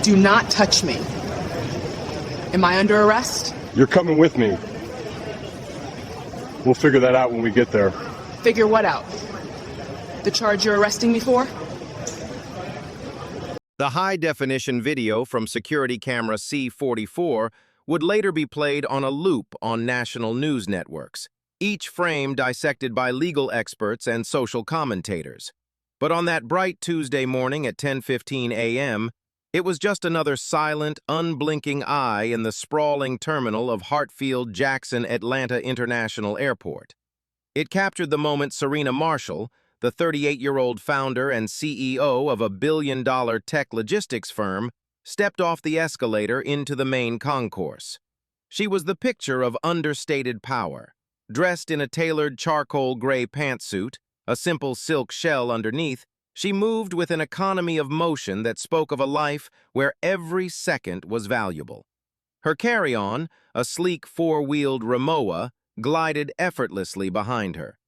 Do not touch me. Am I under arrest? You're coming with me. We'll figure that out when we get there. Figure what out? The charge you're arresting me for? The high-definition video from security camera C44 would later be played on a loop on national news networks, each frame dissected by legal experts and social commentators. But on that bright Tuesday morning at 10:15 a.m., it was just another silent, unblinking eye in the sprawling terminal of Hartfield-Jackson Atlanta International Airport. It captured the moment Serena Marshall, the 38-year-old founder and CEO of a billion-dollar tech logistics firm, stepped off the escalator into the main concourse. She was the picture of understated power, dressed in a tailored charcoal gray pantsuit, a simple silk shell underneath. She moved with an economy of motion that spoke of a life where every second was valuable. Her carry-on, a sleek four-wheeled Rimowa, glided effortlessly behind her.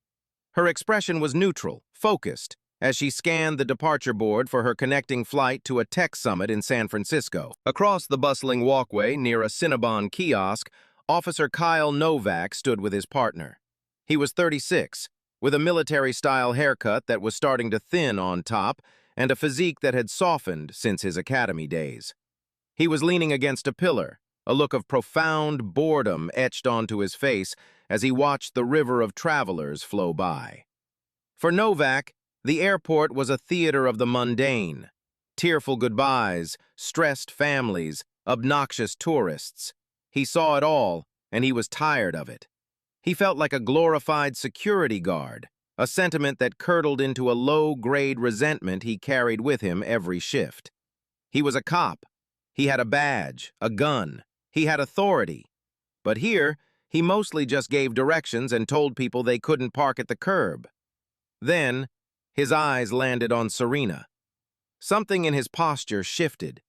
Her expression was neutral, focused, as she scanned the departure board for her connecting flight to a tech summit in San Francisco. Across the bustling walkway near a Cinnabon kiosk, Officer Kyle Novak stood with his partner. He was 36, with a military-style haircut that was starting to thin on top and a physique that had softened since his academy days. He was leaning against a pillar, a look of profound boredom etched onto his face as he watched the river of travelers flow by. For Novak, the airport was a theater of the mundane. Tearful goodbyes, stressed families, obnoxious tourists. He saw it all, and he was tired of it. He felt like a glorified security guard, a sentiment that curdled into a low-grade resentment he carried with him every shift. He was a cop. He had a badge, a gun. He had authority. But here, he mostly just gave directions and told people they couldn't park at the curb. Then, his eyes landed on Serena. Something in his posture shifted.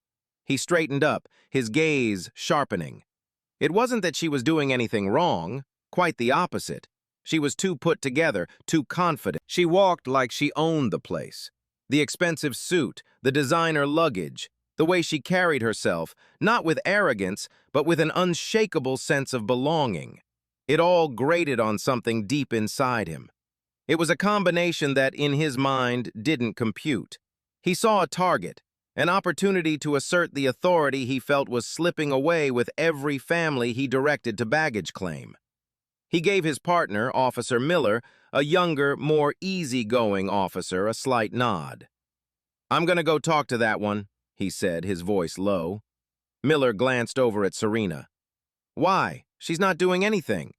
He straightened up, his gaze sharpening. It wasn't that she was doing anything wrong. Quite the opposite. She was too put together, too confident. She walked like she owned the place. The expensive suit, the designer luggage, the way she carried herself, not with arrogance, but with an unshakable sense of belonging. It all grated on something deep inside him. It was a combination that, in his mind, didn't compute. He saw a target, an opportunity to assert the authority he felt was slipping away with every family he directed to baggage claim. He gave his partner, Officer Miller, a younger, more easygoing officer, a slight nod. "I'm gonna go talk to that one," he said, his voice low. Miller glanced over at Serena. "Why? She's not doing anything."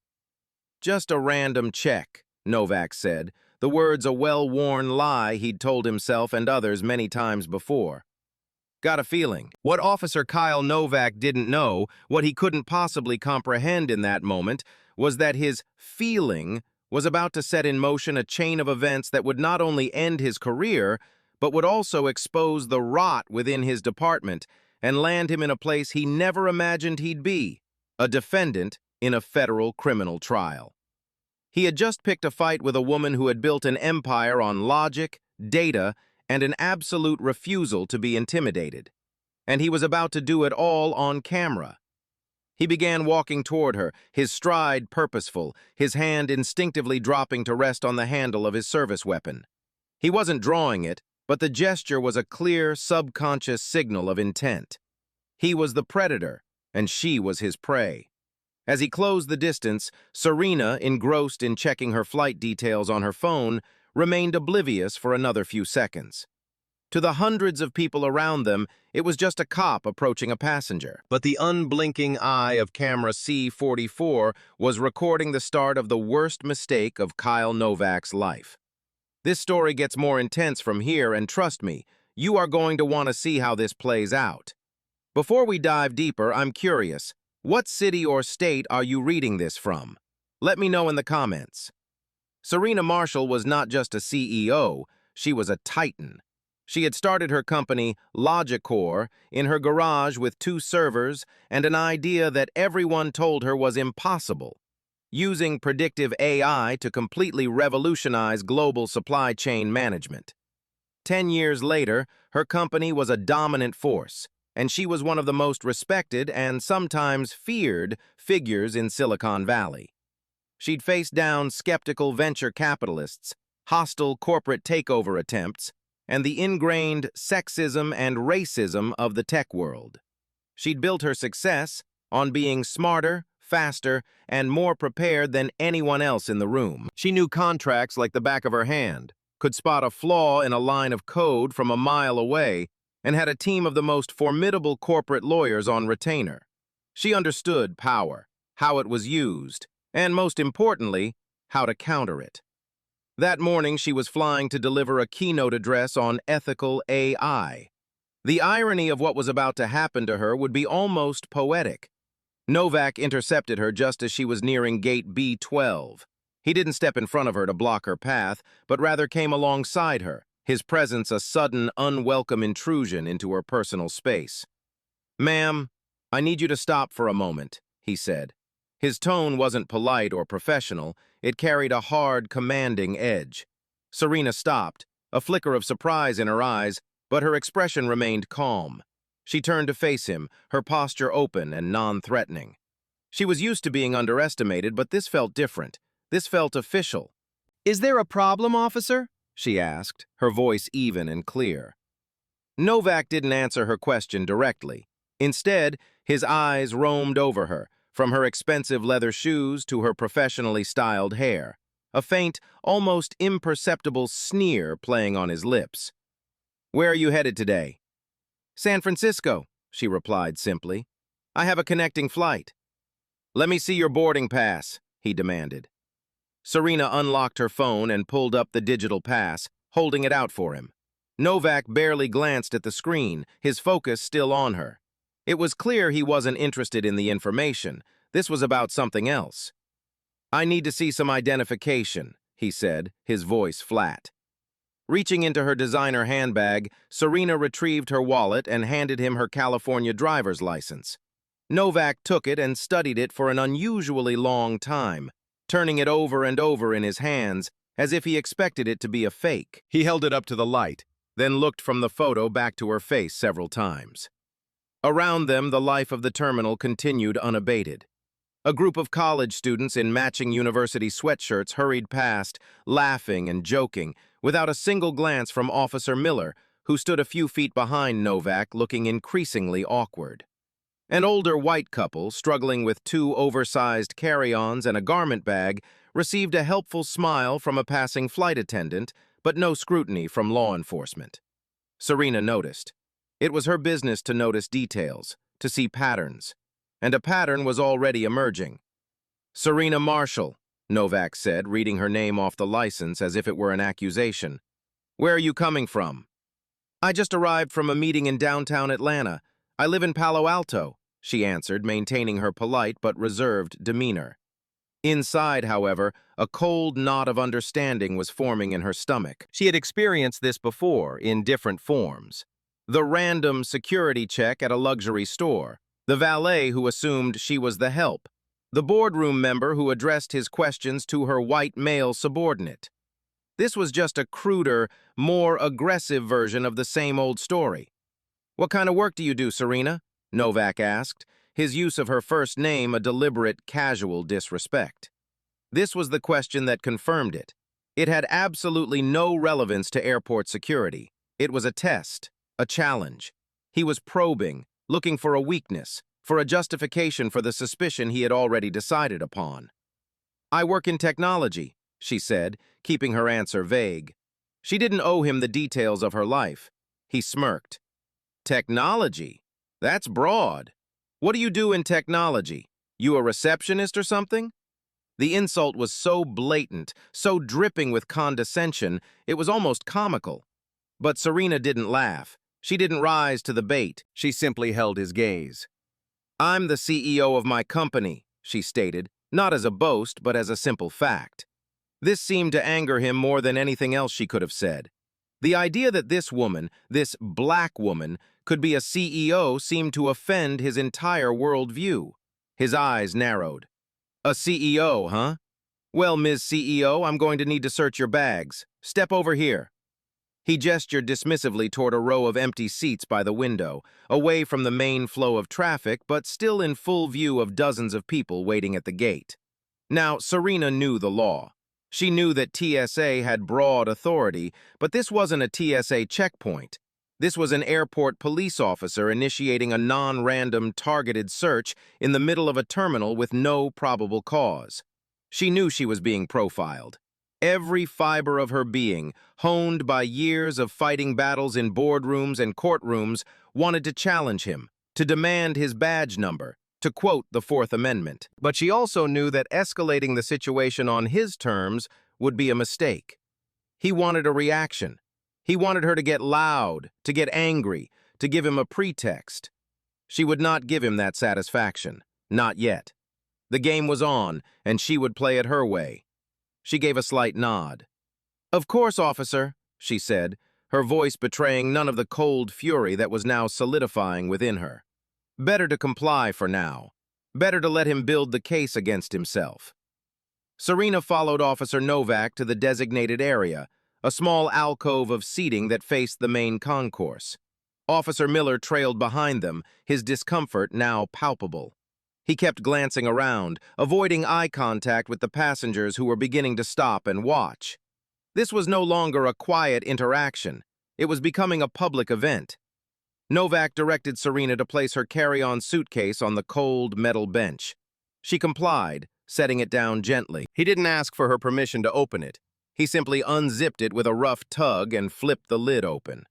"Just a random check," Novak said, the words a well-worn lie he'd told himself and others many times before. "Got a feeling." What Officer Kyle Novak didn't know, what he couldn't possibly comprehend in that moment, was that his feeling was about to set in motion a chain of events that would not only end his career, but would also expose the rot within his department and land him in a place he never imagined he'd be, a defendant in a federal criminal trial. He had just picked a fight with a woman who had built an empire on logic, data, and an absolute refusal to be intimidated. And he was about to do it all on camera. He began walking toward her, his stride purposeful, his hand instinctively dropping to rest on the handle of his service weapon. He wasn't drawing it, but the gesture was a clear, subconscious signal of intent. He was the predator, and she was his prey. As he closed the distance, Serena, engrossed in checking her flight details on her phone, remained oblivious for another few seconds. To the hundreds of people around them, it was just a cop approaching a passenger. But the unblinking eye of camera C44 was recording the start of the worst mistake of Kyle Novak's life. This story gets more intense from here, and trust me, you are going to want to see how this plays out. Before we dive deeper, I'm curious, what city or state are you reading this from? Let me know in the comments. Serena Marshall was not just a CEO, she was a titan. She had started her company, Logicor, in her garage with 2 servers and an idea that everyone told her was impossible: using predictive AI to completely revolutionize global supply chain management. 10 years later, her company was a dominant force, and she was one of the most respected and sometimes feared figures in Silicon Valley. She'd faced down skeptical venture capitalists, hostile corporate takeover attempts, and the ingrained sexism and racism of the tech world. She'd built her success on being smarter, faster, and more prepared than anyone else in the room. She knew contracts like the back of her hand, could spot a flaw in a line of code from a mile away, and had a team of the most formidable corporate lawyers on retainer. She understood power, how it was used, and most importantly, how to counter it. That morning, she was flying to deliver a keynote address on ethical AI. The irony of what was about to happen to her would be almost poetic. Novak intercepted her just as she was nearing gate B12. He didn't step in front of her to block her path, but rather came alongside her, his presence a sudden, unwelcome intrusion into her personal space. "Ma'am, I need you to stop for a moment," he said. His tone wasn't polite or professional, it carried a hard, commanding edge. Serena stopped, a flicker of surprise in her eyes, but her expression remained calm. She turned to face him, her posture open and non-threatening. She was used to being underestimated, but this felt different. This felt official. "Is there a problem, officer?" she asked, her voice even and clear. Novak didn't answer her question directly. Instead, his eyes roamed over her, from her expensive leather shoes to her professionally styled hair, a faint, almost imperceptible sneer playing on his lips. "Where are you headed today?" "San Francisco," she replied simply. "I have a connecting flight." "Let me see your boarding pass," he demanded. Serena unlocked her phone and pulled up the digital pass, holding it out for him. Novak barely glanced at the screen, his focus still on her. It was clear he wasn't interested in the information. This was about something else. "I need to see some identification," he said, his voice flat. Reaching into her designer handbag, Serena retrieved her wallet and handed him her California driver's license. Novak took it and studied it for an unusually long time, turning it over and over in his hands as if he expected it to be a fake. He held it up to the light, then looked from the photo back to her face several times. Around them, the life of the terminal continued unabated. A group of college students in matching university sweatshirts hurried past, laughing and joking, without a single glance from Officer Miller, who stood a few feet behind Novak, looking increasingly awkward. An older white couple, struggling with 2 oversized carry-ons and a garment bag, received a helpful smile from a passing flight attendant, but no scrutiny from law enforcement. Serena noticed. It was her business to notice details, to see patterns, and a pattern was already emerging. "Serena Marshall," Novak said, reading her name off the license as if it were an accusation. "Where are you coming from?" "I just arrived from a meeting in downtown Atlanta. I live in Palo Alto," she answered, maintaining her polite but reserved demeanor. Inside, however, a cold knot of understanding was forming in her stomach. She had experienced this before, in different forms. The random security check at a luxury store, the valet who assumed she was the help, the boardroom member who addressed his questions to her white male subordinate. This was just a cruder, more aggressive version of the same old story. "What kind of work do you do, Serena?" Novak asked, his use of her first name a deliberate, casual disrespect. This was the question that confirmed it. It had absolutely no relevance to airport security. It was a test, a challenge. He was probing, looking for a weakness, for a justification for the suspicion he had already decided upon. "I work in technology," she said, keeping her answer vague. She didn't owe him the details of her life. He smirked. "Technology? That's broad. What do you do in technology? You a receptionist or something?" The insult was so blatant, so dripping with condescension, it was almost comical. But Serena didn't laugh. She didn't rise to the bait. She simply held his gaze. "I'm the CEO of my company," she stated, not as a boast, but as a simple fact. This seemed to anger him more than anything else she could have said. The idea that this woman, this black woman, could be a CEO seemed to offend his entire worldview. His eyes narrowed. "A CEO, huh? Well, Ms. CEO, I'm going to need to search your bags. Step over here." He gestured dismissively toward a row of empty seats by the window, away from the main flow of traffic, but still in full view of dozens of people waiting at the gate. Now, Serena knew the law. She knew that TSA had broad authority, but this wasn't a TSA checkpoint. This was an airport police officer initiating a non-random targeted search in the middle of a terminal with no probable cause. She knew she was being profiled. Every fiber of her being, honed by years of fighting battles in boardrooms and courtrooms, wanted to challenge him, to demand his badge number, to quote the Fourth Amendment. But she also knew that escalating the situation on his terms would be a mistake. He wanted a reaction. He wanted her to get loud, to get angry, to give him a pretext. She would not give him that satisfaction. Not yet. The game was on, and she would play it her way. She gave a slight nod. "Of course, officer," she said, her voice betraying none of the cold fury that was now solidifying within her. Better to comply for now. Better to let him build the case against himself. Serena followed Officer Novak to the designated area, a small alcove of seating that faced the main concourse. Officer Miller trailed behind them, his discomfort now palpable. He kept glancing around, avoiding eye contact with the passengers who were beginning to stop and watch. This was no longer a quiet interaction. It was becoming a public event. Novak directed Serena to place her carry-on suitcase on the cold metal bench. She complied, setting it down gently. He didn't ask for her permission to open it. He simply unzipped it with a rough tug and flipped the lid open.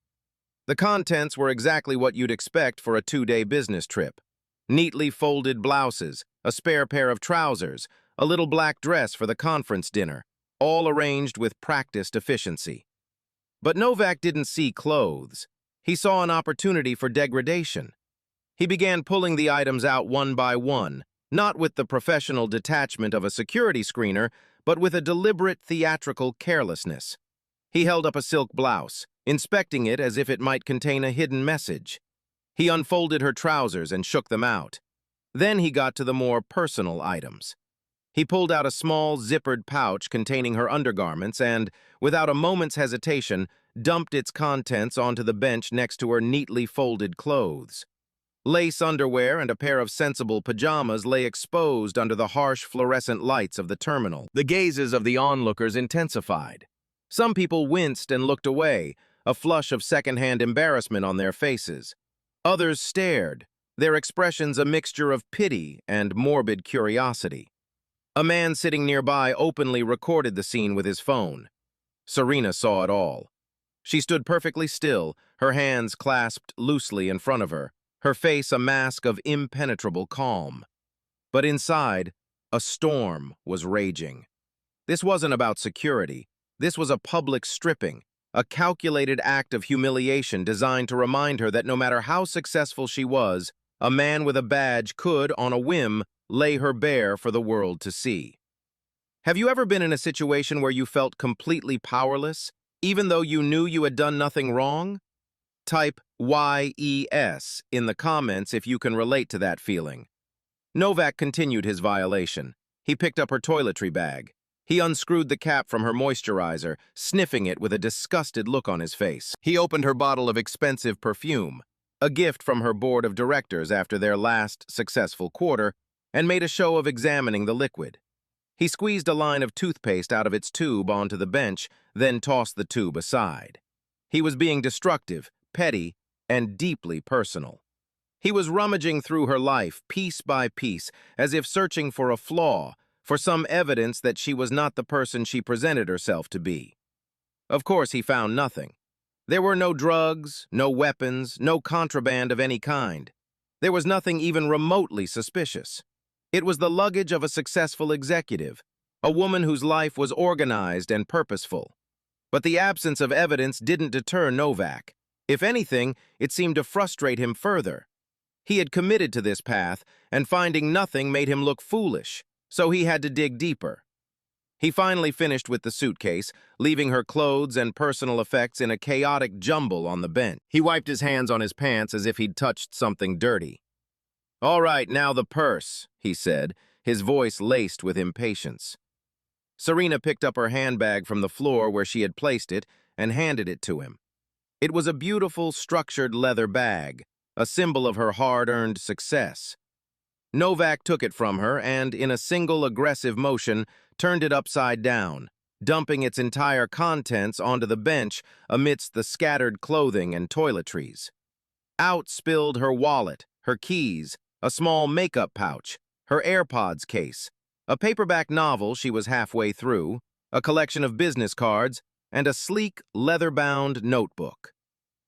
The contents were exactly what you'd expect for a 2-day business trip. Neatly folded blouses, a spare pair of trousers, a little black dress for the conference dinner, all arranged with practiced efficiency. But Novak didn't see clothes. He saw an opportunity for degradation. He began pulling the items out one by one, not with the professional detachment of a security screener, but with a deliberate theatrical carelessness. He held up a silk blouse, inspecting it as if it might contain a hidden message. He unfolded her trousers and shook them out. Then he got to the more personal items. He pulled out a small, zippered pouch containing her undergarments and, without a moment's hesitation, dumped its contents onto the bench next to her neatly folded clothes. Lace underwear and a pair of sensible pajamas lay exposed under the harsh fluorescent lights of the terminal. The gazes of the onlookers intensified. Some people winced and looked away, a flush of secondhand embarrassment on their faces. Others stared, their expressions a mixture of pity and morbid curiosity. A man sitting nearby openly recorded the scene with his phone. Serena saw it all. She stood perfectly still, her hands clasped loosely in front of her, her face a mask of impenetrable calm. But inside, a storm was raging. This wasn't about security. This was a public stripping, a calculated act of humiliation designed to remind her that no matter how successful she was, a man with a badge could, on a whim, lay her bare for the world to see. Have you ever been in a situation where you felt completely powerless, even though you knew you had done nothing wrong? Type YES in the comments if you can relate to that feeling. Novak continued his violation. He picked up her toiletry bag. He unscrewed the cap from her moisturizer, sniffing it with a disgusted look on his face. He opened her bottle of expensive perfume, a gift from her board of directors after their last successful quarter, and made a show of examining the liquid. He squeezed a line of toothpaste out of its tube onto the bench, then tossed the tube aside. He was being destructive, petty, and deeply personal. He was rummaging through her life, piece by piece, as if searching for a flaw, for some evidence that she was not the person she presented herself to be. Of course, he found nothing. There were no drugs, no weapons, no contraband of any kind. There was nothing even remotely suspicious. It was the luggage of a successful executive, a woman whose life was organized and purposeful. But the absence of evidence didn't deter Novak. If anything, it seemed to frustrate him further. He had committed to this path, and finding nothing made him look foolish, so he had to dig deeper. He finally finished with the suitcase, leaving her clothes and personal effects in a chaotic jumble on the bench. He wiped his hands on his pants as if he'd touched something dirty. "All right, now the purse," he said, his voice laced with impatience. Serena picked up her handbag from the floor where she had placed it and handed it to him. It was a beautiful, structured leather bag, a symbol of her hard-earned success. Novak took it from her and, in a single aggressive motion, turned it upside down, dumping its entire contents onto the bench amidst the scattered clothing and toiletries. Out spilled her wallet, her keys, a small makeup pouch, her AirPods case, a paperback novel she was halfway through, a collection of business cards, and a sleek, leather-bound notebook.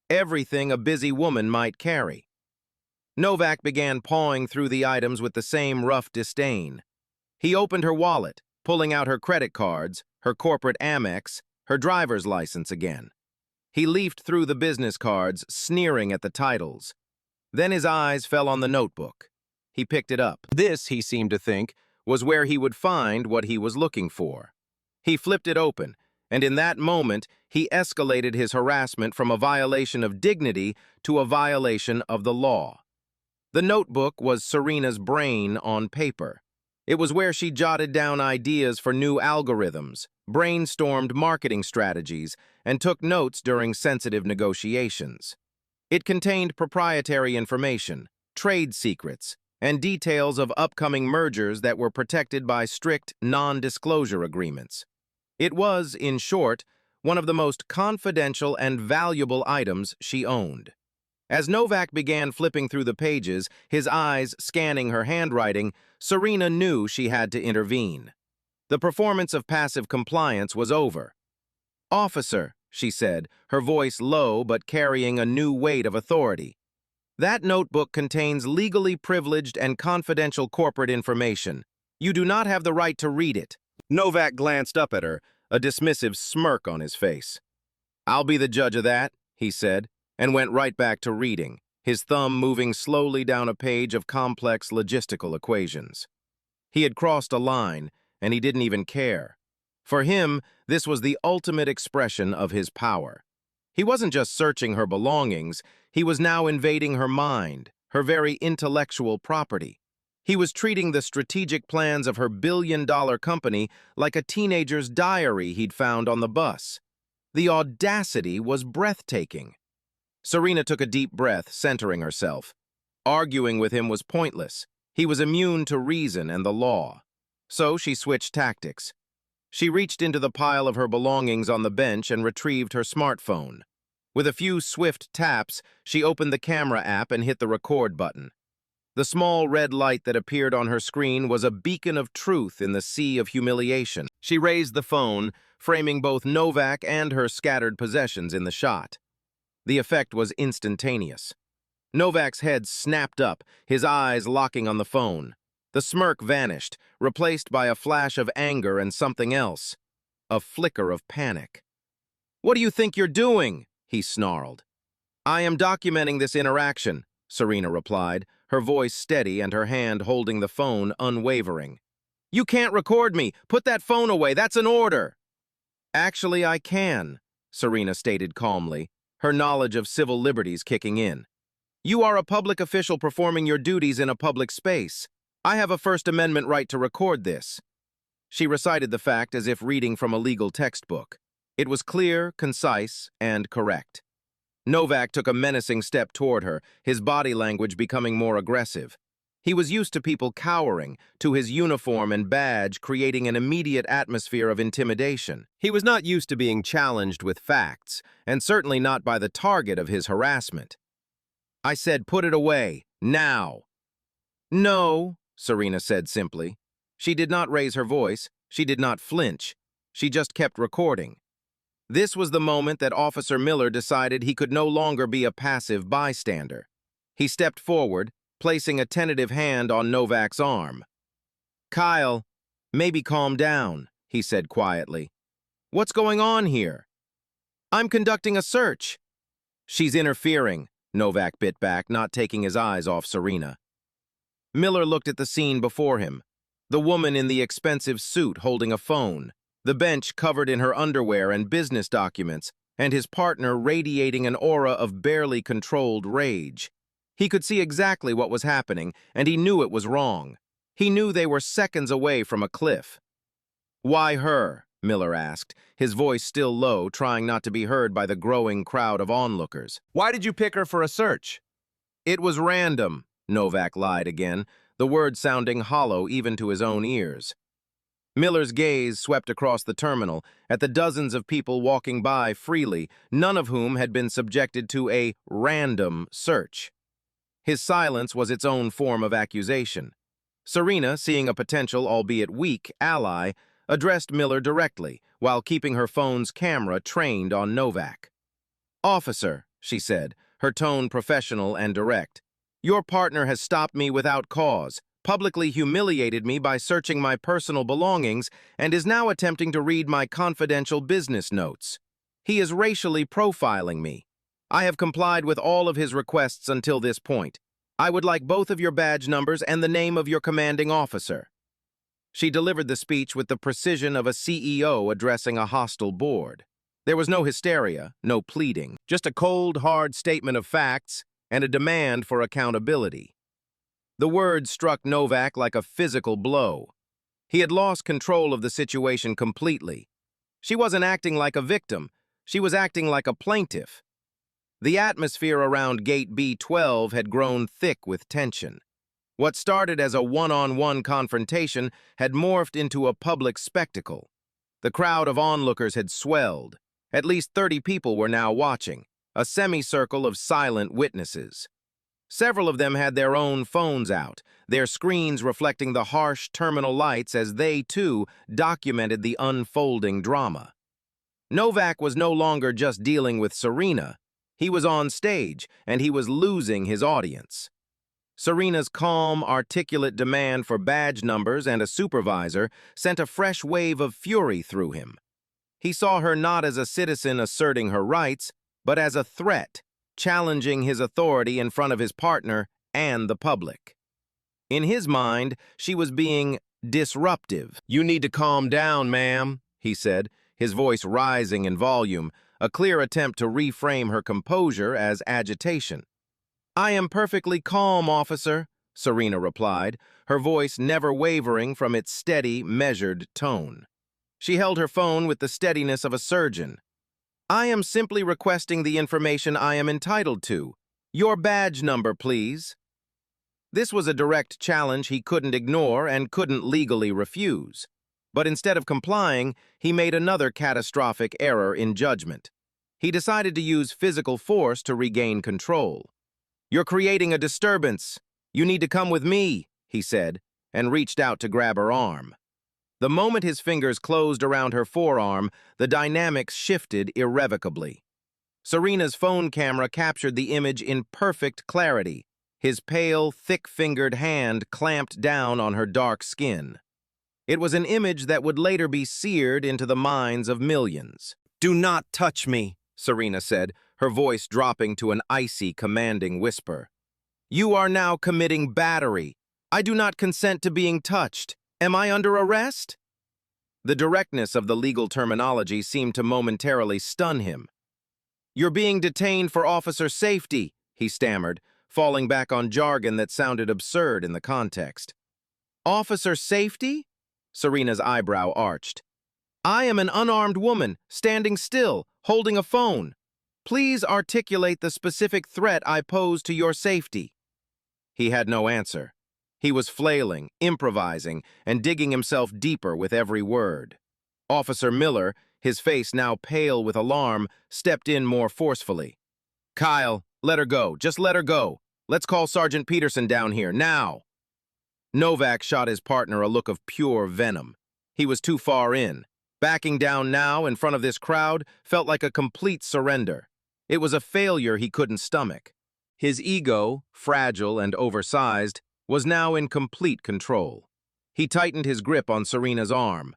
Everything a busy woman might carry. Novak began pawing through the items with the same rough disdain. He opened her wallet, pulling out her credit cards, her corporate Amex, her driver's license again. He leafed through the business cards, sneering at the titles. Then his eyes fell on the notebook. He picked it up. This, he seemed to think, was where he would find what he was looking for. He flipped it open, and in that moment, he escalated his harassment from a violation of dignity to a violation of the law. The notebook was Serena's brain on paper. It was where she jotted down ideas for new algorithms, brainstormed marketing strategies, and took notes during sensitive negotiations. It contained proprietary information, trade secrets, and details of upcoming mergers that were protected by strict non-disclosure agreements. It was, in short, one of the most confidential and valuable items she owned. As Novak began flipping through the pages, his eyes scanning her handwriting, Serena knew she had to intervene. The performance of passive compliance was over. "Officer," she said, her voice low but carrying a new weight of authority. "That notebook contains legally privileged and confidential corporate information. You do not have the right to read it." Novak glanced up at her, a dismissive smirk on his face. "I'll be the judge of that," he said, and went right back to reading, his thumb moving slowly down a page of complex logistical equations. He had crossed a line, and he didn't even care. For him, this was the ultimate expression of his power. He wasn't just searching her belongings, he was now invading her mind, her very intellectual property. He was treating the strategic plans of her billion-dollar company like a teenager's diary he'd found on the bus. The audacity was breathtaking. Serena took a deep breath, centering herself. Arguing with him was pointless. He was immune to reason and the law. So she switched tactics. She reached into the pile of her belongings on the bench and retrieved her smartphone. With a few swift taps, she opened the camera app and hit the record button. The small red light that appeared on her screen was a beacon of truth in the sea of humiliation. She raised the phone, framing both Novak and her scattered possessions in the shot. The effect was instantaneous. Novak's head snapped up, his eyes locking on the phone. The smirk vanished, replaced by a flash of anger and something else. A flicker of panic. "What do you think you're doing?" he snarled. "I am documenting this interaction," Serena replied, her voice steady and her hand holding the phone unwavering. "You can't record me! Put that phone away! That's an order!" "Actually, I can," Serena stated calmly, her knowledge of civil liberties kicking in. "You are a public official performing your duties in a public space. I have a First Amendment right to record this." She recited the fact as if reading from a legal textbook. It was clear, concise, and correct. Novak took a menacing step toward her, his body language becoming more aggressive. He was used to people cowering, to his uniform and badge creating an immediate atmosphere of intimidation. He was not used to being challenged with facts, and certainly not by the target of his harassment. "I said put it away, now." "No," Serena said simply. She did not raise her voice, she did not flinch, she just kept recording. This was the moment that Officer Miller decided he could no longer be a passive bystander. He stepped forward, placing a tentative hand on Novak's arm. "Kyle, maybe calm down," he said quietly. "What's going on here?" "I'm conducting a search." "She's interfering," Novak bit back, not taking his eyes off Serena. Miller looked at the scene before him. The woman in the expensive suit holding a phone, the bench covered in her underwear and business documents, and his partner radiating an aura of barely controlled rage. He could see exactly what was happening, and he knew it was wrong. He knew they were seconds away from a cliff. "Why her?" Miller asked, his voice still low, trying not to be heard by the growing crowd of onlookers. Why did you pick her for a search? It was random, Novak lied again, the words sounding hollow even to his own ears. Miller's gaze swept across the terminal at the dozens of people walking by freely, none of whom had been subjected to a random search. His silence was its own form of accusation. Serena, seeing a potential, albeit weak, ally, addressed Miller directly, while keeping her phone's camera trained on Novak. "Officer," she said, her tone professional and direct, "your partner has stopped me without cause, publicly humiliated me by searching my personal belongings, and is now attempting to read my confidential business notes. He is racially profiling me. I have complied with all of his requests until this point. I would like both of your badge numbers and the name of your commanding officer." She delivered the speech with the precision of a CEO addressing a hostile board. There was no hysteria, no pleading, just a cold, hard statement of facts and a demand for accountability. The words struck Novak like a physical blow. He had lost control of the situation completely. She wasn't acting like a victim. She was acting like a plaintiff. The atmosphere around Gate B12 had grown thick with tension. What started as a one-on-one confrontation had morphed into a public spectacle. The crowd of onlookers had swelled. At least 30 people were now watching, a semicircle of silent witnesses. Several of them had their own phones out, their screens reflecting the harsh terminal lights as they, too, documented the unfolding drama. Novak was no longer just dealing with Serena. He was on stage, and he was losing his audience. Serena's calm, articulate demand for badge numbers and a supervisor sent a fresh wave of fury through him. He saw her not as a citizen asserting her rights, but as a threat, challenging his authority in front of his partner and the public. In his mind, she was being disruptive. "You need to calm down, ma'am," he said, his voice rising in volume, a clear attempt to reframe her composure as agitation. "I am perfectly calm, officer," Serena replied, her voice never wavering from its steady, measured tone. She held her phone with the steadiness of a surgeon. "I am simply requesting the information I am entitled to. Your badge number, please." This was a direct challenge he couldn't ignore and couldn't legally refuse. But instead of complying, he made another catastrophic error in judgment. He decided to use physical force to regain control. "You're creating a disturbance. You need to come with me," he said, and reached out to grab her arm. The moment his fingers closed around her forearm, the dynamics shifted irrevocably. Serena's phone camera captured the image in perfect clarity, his pale, thick-fingered hand clamped down on her dark skin. It was an image that would later be seared into the minds of millions. "Do not touch me," Serena said, her voice dropping to an icy, commanding whisper. "You are now committing battery. I do not consent to being touched. Am I under arrest?" The directness of the legal terminology seemed to momentarily stun him. "You're being detained for officer safety," he stammered, falling back on jargon that sounded absurd in the context. "Officer safety?" Serena's eyebrow arched. "I am an unarmed woman, standing still, holding a phone. Please articulate the specific threat I pose to your safety." He had no answer. He was flailing, improvising, and digging himself deeper with every word. Officer Miller, his face now pale with alarm, stepped in more forcefully. "Kyle, let her go. Just let her go. Let's call Sergeant Peterson down here, now." Novak shot his partner a look of pure venom. He was too far in. Backing down now in front of this crowd felt like a complete surrender. It was a failure he couldn't stomach. His ego, fragile and oversized, was now in complete control. He tightened his grip on Serena's arm.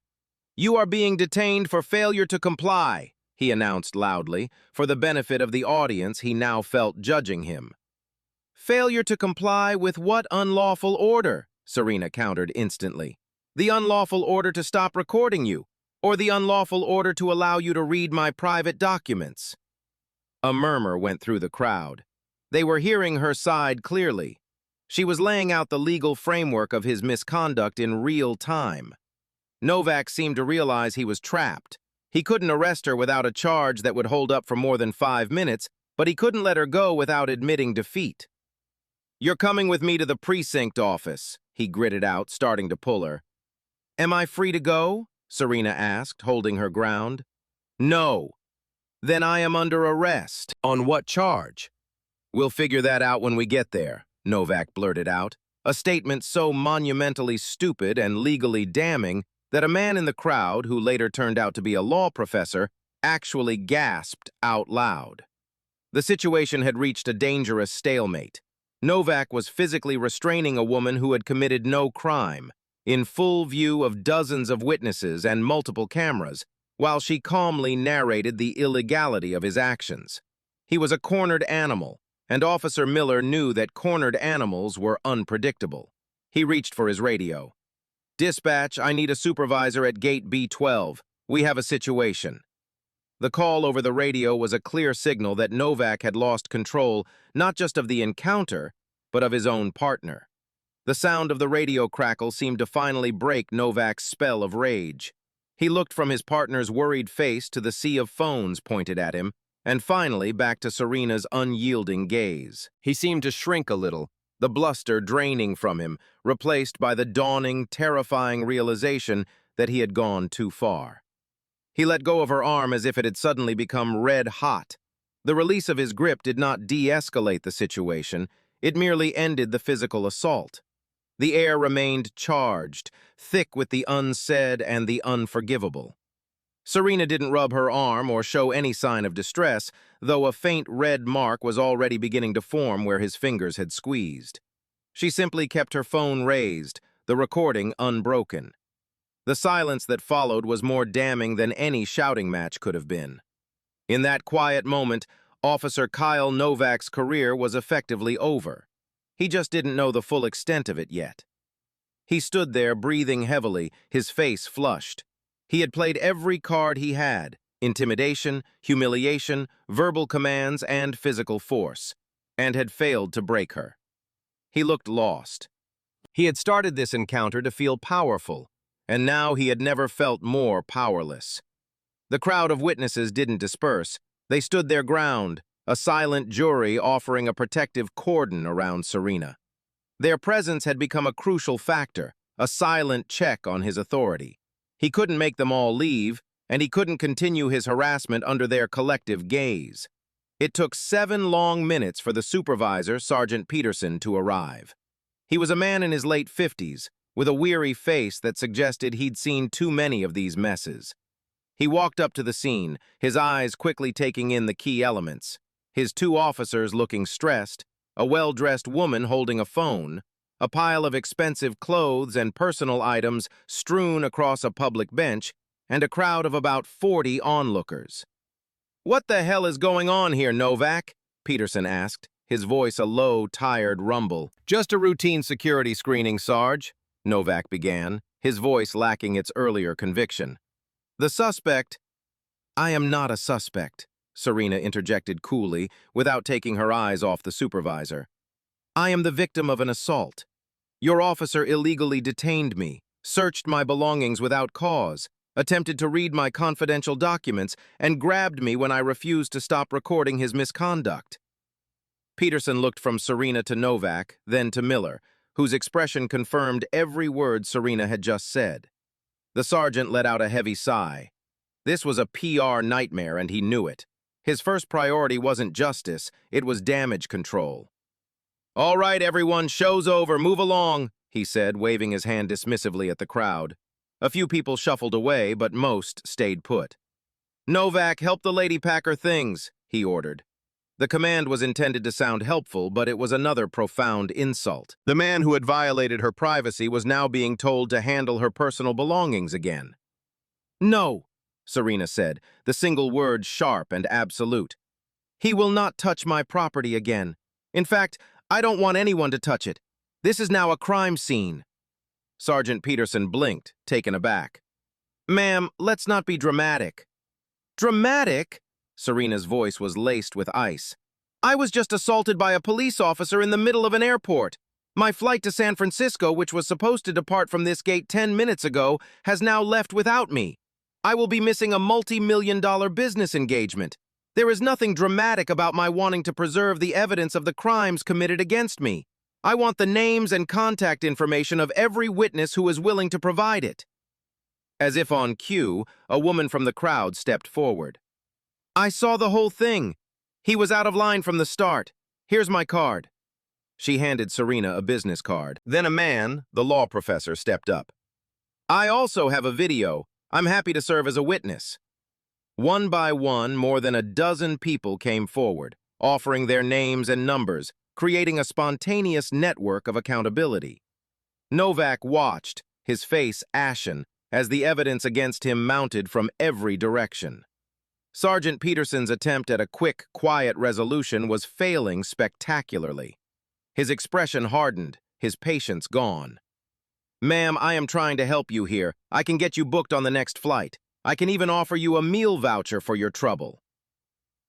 "You are being detained for failure to comply," he announced loudly, for the benefit of the audience he now felt judging him. "Failure to comply with what unlawful order?" Serena countered instantly. "The unlawful order to stop recording you, or the unlawful order to allow you to read my private documents?" A murmur went through the crowd. They were hearing her side clearly. She was laying out the legal framework of his misconduct in real time. Novak seemed to realize he was trapped. He couldn't arrest her without a charge that would hold up for more than 5 minutes, but he couldn't let her go without admitting defeat. "You're coming with me to the precinct office," he gritted out, starting to pull her. "Am I free to go?" Serena asked, holding her ground. "No." "Then I am under arrest." On what charge? "We'll figure that out when we get there," Novak blurted out, a statement so monumentally stupid and legally damning that a man in the crowd, who later turned out to be a law professor, actually gasped out loud. The situation had reached a dangerous stalemate. Novak was physically restraining a woman who had committed no crime, in full view of dozens of witnesses and multiple cameras, while she calmly narrated the illegality of his actions. He was a cornered animal, and Officer Miller knew that cornered animals were unpredictable. He reached for his radio. "Dispatch, I need a supervisor at gate B12. We have a situation." The call over the radio was a clear signal that Novak had lost control not just of the encounter, but of his own partner. The sound of the radio crackle seemed to finally break Novak's spell of rage. He looked from his partner's worried face to the sea of phones pointed at him, and finally back to Serena's unyielding gaze. He seemed to shrink a little, the bluster draining from him, replaced by the dawning, terrifying realization that he had gone too far. He let go of her arm as if it had suddenly become red hot. The release of his grip did not de-escalate the situation, it merely ended the physical assault. The air remained charged, thick with the unsaid and the unforgivable. Serena didn't rub her arm or show any sign of distress, though a faint red mark was already beginning to form where his fingers had squeezed. She simply kept her phone raised, the recording unbroken. The silence that followed was more damning than any shouting match could have been. In that quiet moment, Officer Kyle Novak's career was effectively over. He just didn't know the full extent of it yet. He stood there breathing heavily, his face flushed. He had played every card he had: intimidation, humiliation, verbal commands, and physical force, and had failed to break her. He looked lost. He had started this encounter to feel powerful, and now he had never felt more powerless. The crowd of witnesses didn't disperse. They stood their ground, a silent jury offering a protective cordon around Serena. Their presence had become a crucial factor, a silent check on his authority. He couldn't make them all leave, and he couldn't continue his harassment under their collective gaze. It took 7 long minutes for the supervisor, Sergeant Peterson, to arrive. He was a man in his late 50s, with a weary face that suggested he'd seen too many of these messes. He walked up to the scene, his eyes quickly taking in the key elements. His 2 officers looking stressed, a well-dressed woman holding a phone, a pile of expensive clothes and personal items strewn across a public bench, and a crowd of about 40 onlookers. "What the hell is going on here, Novak?" Peterson asked, his voice a low, tired rumble. "Just a routine security screening, Sarge," Novak began, his voice lacking its earlier conviction. "The suspect—" "I am not a suspect," Serena interjected coolly, without taking her eyes off the supervisor. "I am the victim of an assault. Your officer illegally detained me, searched my belongings without cause, attempted to read my confidential documents, and grabbed me when I refused to stop recording his misconduct." Peterson looked from Serena to Novak, then to Miller, whose expression confirmed every word Serena had just said. The sergeant let out a heavy sigh. This was a PR nightmare, and he knew it. His first priority wasn't justice, it was damage control. "All right, everyone, show's over, move along," he said, waving his hand dismissively at the crowd. A few people shuffled away, but most stayed put. "Novak, help the lady pack her things," he ordered. The command was intended to sound helpful, but it was another profound insult. The man who had violated her privacy was now being told to handle her personal belongings again. "No," Serena said, the single word sharp and absolute. "He will not touch my property again. In fact, I don't want anyone to touch it. This is now a crime scene." Sergeant Peterson blinked, taken aback. "Ma'am, let's not be dramatic." "Dramatic?" Serena's voice was laced with ice. "I was just assaulted by a police officer in the middle of an airport. My flight to San Francisco, which was supposed to depart from this gate 10 minutes ago, has now left without me. I will be missing a multi-million-dollar business engagement. There is nothing dramatic about my wanting to preserve the evidence of the crimes committed against me. I want the names and contact information of every witness who is willing to provide it." As if on cue, a woman from the crowd stepped forward. "I saw the whole thing. He was out of line from the start. Here's my card." She handed Serena a business card. Then a man, the law professor, stepped up. "I also have a video. I'm happy to serve as a witness." One by one, more than a dozen people came forward, offering their names and numbers, creating a spontaneous network of accountability. Novak watched, his face ashen, as the evidence against him mounted from every direction. Sergeant Peterson's attempt at a quick, quiet resolution was failing spectacularly. His expression hardened, his patience gone. "Ma'am, I am trying to help you here. I can get you booked on the next flight. I can even offer you a meal voucher for your trouble."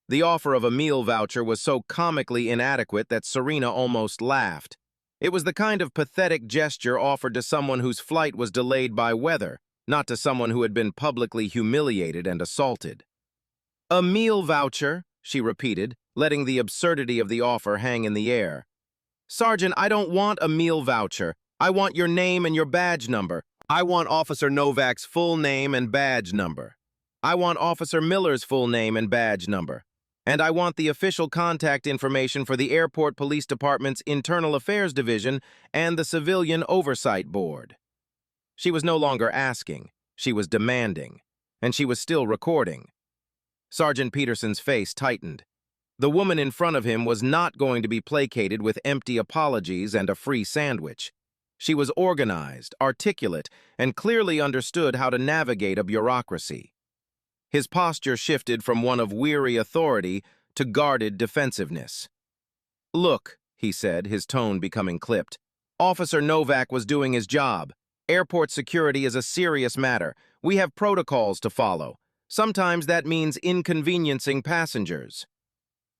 The offer of a meal voucher was so comically inadequate that Serena almost laughed. It was the kind of pathetic gesture offered to someone whose flight was delayed by weather, not to someone who had been publicly humiliated and assaulted. "A meal voucher," she repeated, letting the absurdity of the offer hang in the air. "Sergeant, I don't want a meal voucher. I want your name and your badge number. I want Officer Novak's full name and badge number. I want Officer Miller's full name and badge number. And I want the official contact information for the Airport Police Department's Internal Affairs Division and the Civilian Oversight Board." She was no longer asking, she was demanding, and she was still recording. Sergeant Peterson's face tightened. The woman in front of him was not going to be placated with empty apologies and a free sandwich. She was organized, articulate, and clearly understood how to navigate a bureaucracy. His posture shifted from one of weary authority to guarded defensiveness. "Look," he said, his tone becoming clipped, "Officer Novak was doing his job. Airport security is a serious matter. We have protocols to follow. Sometimes that means inconveniencing passengers."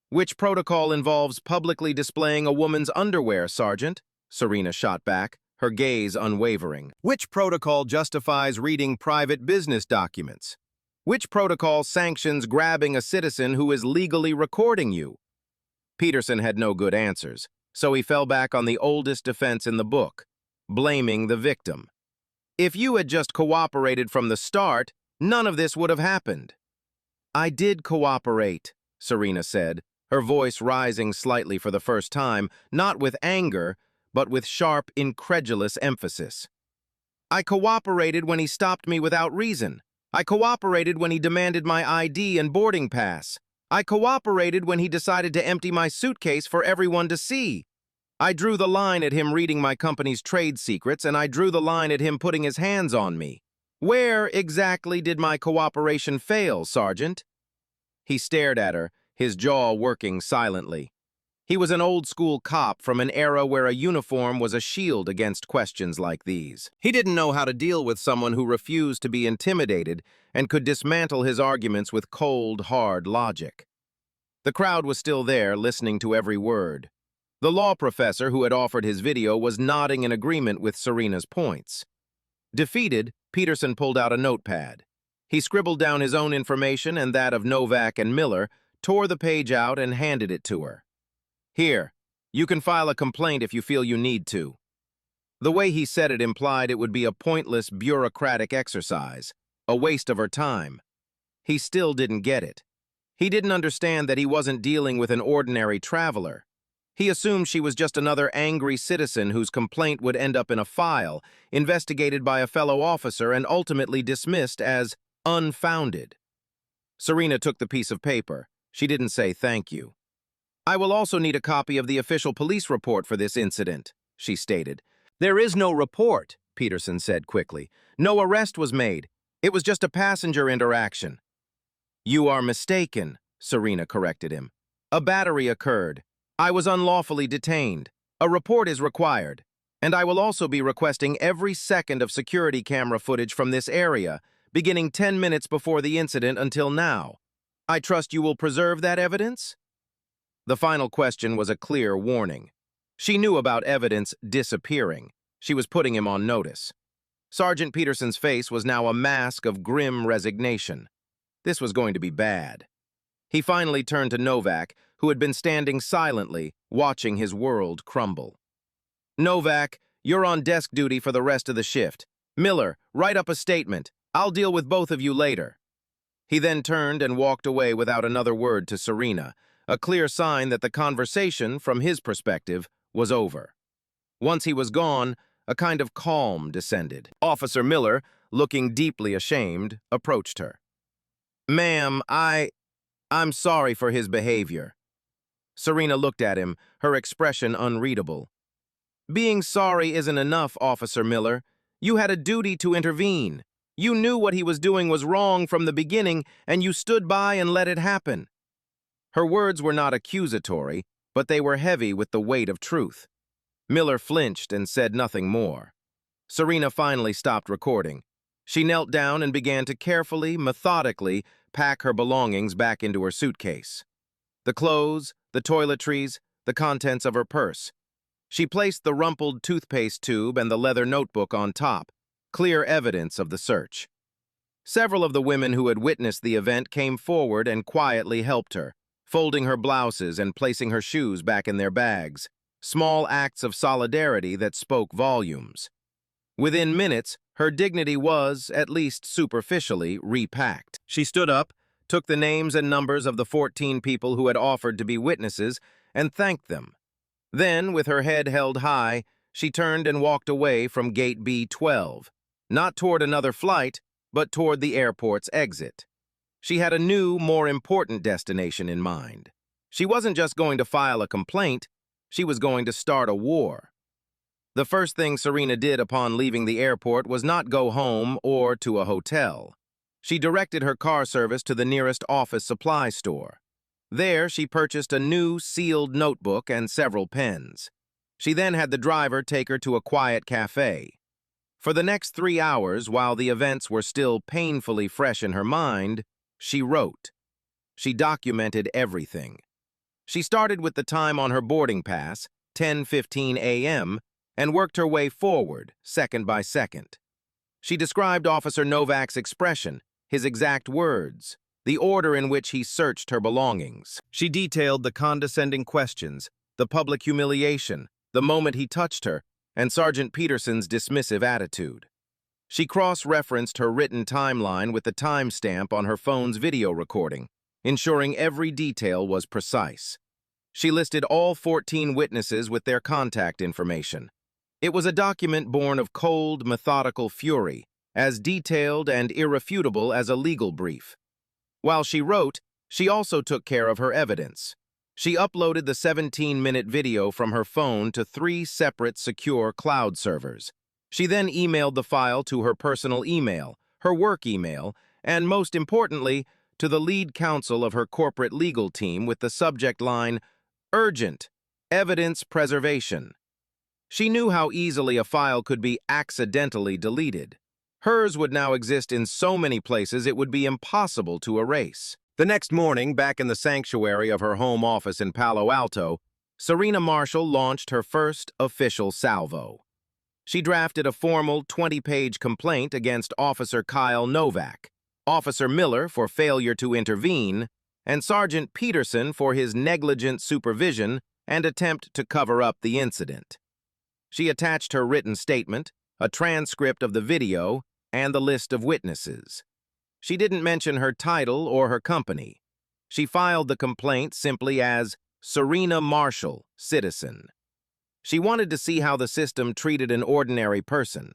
"Which protocol involves publicly displaying a woman's underwear, Sergeant?" Serena shot back, her gaze unwavering. "Which protocol justifies reading private business documents? Which protocol sanctions grabbing a citizen who is legally recording you?" Peterson had no good answers, so he fell back on the oldest defense in the book, blaming the victim. "If you had just cooperated from the start, none of this would have happened." "I did cooperate," Serena said, her voice rising slightly for the first time, not with anger, but with sharp, incredulous emphasis. "I cooperated when he stopped me without reason. I cooperated when he demanded my ID and boarding pass. I cooperated when he decided to empty my suitcase for everyone to see. I drew the line at him reading my company's trade secrets, and I drew the line at him putting his hands on me. Where exactly did my cooperation fail, Sergeant?" He stared at her, his jaw working silently. He was an old-school cop from an era where a uniform was a shield against questions like these. He didn't know how to deal with someone who refused to be intimidated and could dismantle his arguments with cold, hard logic. The crowd was still there, listening to every word. The law professor who had offered his video was nodding in agreement with Serena's points. Defeated, Peterson pulled out a notepad. He scribbled down his own information and that of Novak and Miller, tore the page out and handed it to her. "Here, you can file a complaint if you feel you need to." The way he said it implied it would be a pointless bureaucratic exercise, a waste of her time. He still didn't get it. He didn't understand that he wasn't dealing with an ordinary traveler. He assumed she was just another angry citizen whose complaint would end up in a file, investigated by a fellow officer and ultimately dismissed as unfounded. Serena took the piece of paper. She didn't say thank you. "I will also need a copy of the official police report for this incident," she stated. "There is no report," Peterson said quickly. "No arrest was made. It was just a passenger interaction." "You are mistaken," Serena corrected him. "A battery occurred. I was unlawfully detained. A report is required. And I will also be requesting every second of security camera footage from this area, beginning 10 minutes before the incident until now. I trust you will preserve that evidence?" The final question was a clear warning. She knew about evidence disappearing. She was putting him on notice. Sergeant Peterson's face was now a mask of grim resignation. This was going to be bad. He finally turned to Novak, who had been standing silently, watching his world crumble. "Novak, you're on desk duty for the rest of the shift. Miller, write up a statement. I'll deal with both of you later." He then turned and walked away without another word to Serena, a clear sign that the conversation, from his perspective, was over. Once he was gone, a kind of calm descended. Officer Miller, looking deeply ashamed, approached her. "Ma'am, I'm sorry for his behavior." Serena looked at him, her expression unreadable. "Being sorry isn't enough, Officer Miller. You had a duty to intervene. You knew what he was doing was wrong from the beginning, and you stood by and let it happen." Her words were not accusatory, but they were heavy with the weight of truth. Miller flinched and said nothing more. Serena finally stopped recording. She knelt down and began to carefully, methodically pack her belongings back into her suitcase. The clothes, the toiletries, the contents of her purse. She placed the rumpled toothpaste tube and the leather notebook on top, clear evidence of the search. Several of the women who had witnessed the event came forward and quietly helped her, folding her blouses and placing her shoes back in their bags, small acts of solidarity that spoke volumes. Within minutes, her dignity was, at least superficially, repacked. She stood up, took the names and numbers of the 14 people who had offered to be witnesses, and thanked them. Then, with her head held high, she turned and walked away from gate B12, not toward another flight, but toward the airport's exit. She had a new, more important destination in mind. She wasn't just going to file a complaint, she was going to start a war. The first thing Serena did upon leaving the airport was not go home or to a hotel. She directed her car service to the nearest office supply store. There, she purchased a new, sealed notebook and several pens. She then had the driver take her to a quiet cafe. For the next 3 hours, while the events were still painfully fresh in her mind, she wrote. She documented everything. She started with the time on her boarding pass, 10:15 a.m., and worked her way forward, second by second. She described Officer Novak's expression, his exact words, the order in which he searched her belongings. She detailed the condescending questions, the public humiliation, the moment he touched her, and Sergeant Peterson's dismissive attitude. She cross-referenced her written timeline with the timestamp on her phone's video recording, ensuring every detail was precise. She listed all 14 witnesses with their contact information. It was a document born of cold, methodical fury, as detailed and irrefutable as a legal brief. While she wrote, she also took care of her evidence. She uploaded the 17-minute video from her phone to 3 separate secure cloud servers. She then emailed the file to her personal email, her work email, and most importantly, to the lead counsel of her corporate legal team with the subject line, "Urgent, Evidence Preservation." She knew how easily a file could be accidentally deleted. Hers would now exist in so many places it would be impossible to erase. The next morning, back in the sanctuary of her home office in Palo Alto, Serena Marshall launched her first official salvo. She drafted a formal 20-page complaint against Officer Kyle Novak, Officer Miller for failure to intervene, and Sergeant Peterson for his negligent supervision and attempt to cover up the incident. She attached her written statement, a transcript of the video, and the list of witnesses. She didn't mention her title or her company. She filed the complaint simply as Serena Marshall, citizen. She wanted to see how the system treated an ordinary person.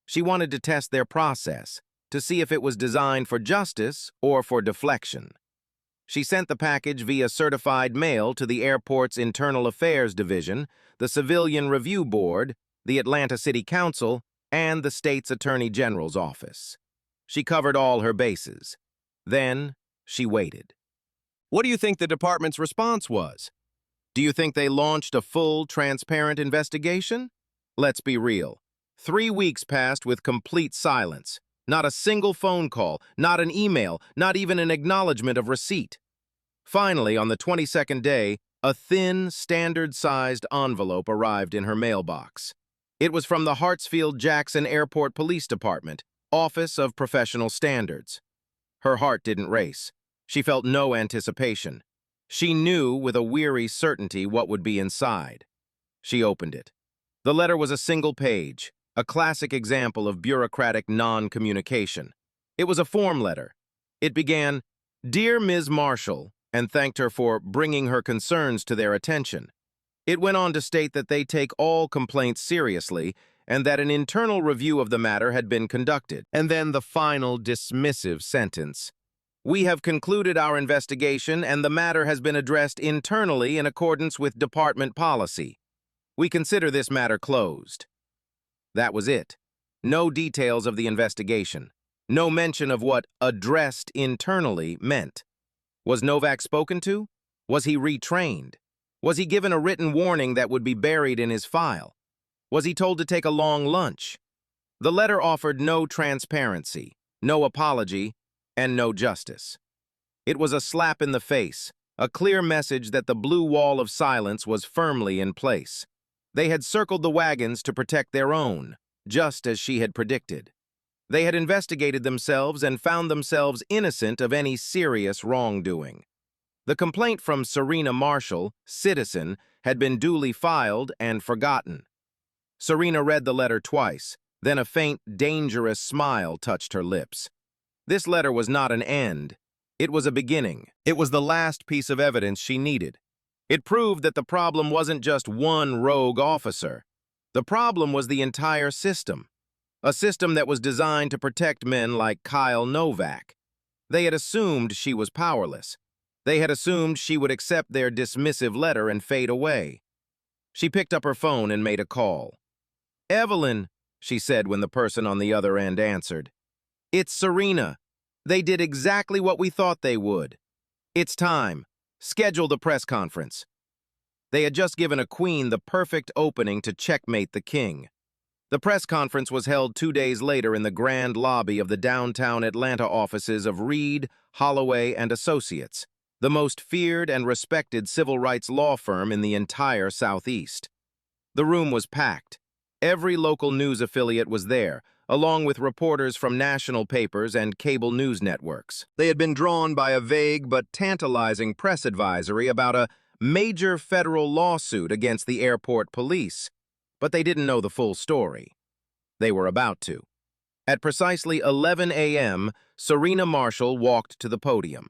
She wanted to test their process, to see if it was designed for justice or for deflection. She sent the package via certified mail to the airport's Internal Affairs Division, the Civilian Review Board, the Atlanta City Council, and the state's Attorney General's office. She covered all her bases. Then, she waited. What do you think the department's response was? Do you think they launched a full, transparent investigation? Let's be real. 3 weeks passed with complete silence. Not a single phone call, not an email, not even an acknowledgement of receipt. Finally, on the 22nd day, A thin, standard-sized envelope arrived in her mailbox. It was from the Hartsfield-Jackson Airport Police Department, Office of Professional Standards. Her heart didn't race. She felt no anticipation. She knew with a weary certainty what would be inside. She opened it. The letter was a single page, a classic example of bureaucratic non-communication. It was a form letter. It began, "Dear Ms. Marshall," and thanked her for bringing her concerns to their attention. It went on to state that they take all complaints seriously and that an internal review of the matter had been conducted. And then the final dismissive sentence. "We have concluded our investigation and the matter has been addressed internally in accordance with department policy. We consider this matter closed." That was it. No details of the investigation. No mention of what "addressed internally" meant. Was Novak spoken to? Was he retrained? Was he given a written warning that would be buried in his file? Was he told to take a long lunch? The letter offered no transparency, no apology, and no justice. It was a slap in the face, a clear message that the blue wall of silence was firmly in place. They had circled the wagons to protect their own, just as she had predicted. They had investigated themselves and found themselves innocent of any serious wrongdoing. The complaint from Serena Marshall, citizen, had been duly filed and forgotten. Serena read the letter twice, then a faint, dangerous smile touched her lips. This letter was not an end. It was a beginning. It was the last piece of evidence she needed. It proved that the problem wasn't just one rogue officer. The problem was the entire system. A system that was designed to protect men like Kyle Novak. They had assumed she was powerless. They had assumed she would accept their dismissive letter and fade away. She picked up her phone and made a call. "Evelyn," she said when the person on the other end answered. "It's Serena. They did exactly what we thought they would. It's time. Schedule the press conference." They had just given a queen the perfect opening to checkmate the king. The press conference was held 2 days later in the grand lobby of the downtown Atlanta offices of Reed, Holloway, and Associates, the most feared and respected civil rights law firm in the entire Southeast. The room was packed. Every local news affiliate was there, along with reporters from national papers and cable news networks. They had been drawn by a vague but tantalizing press advisory about a major federal lawsuit against the airport police, but they didn't know the full story. They were about to. At precisely 11 a.m., Serena Marshall walked to the podium.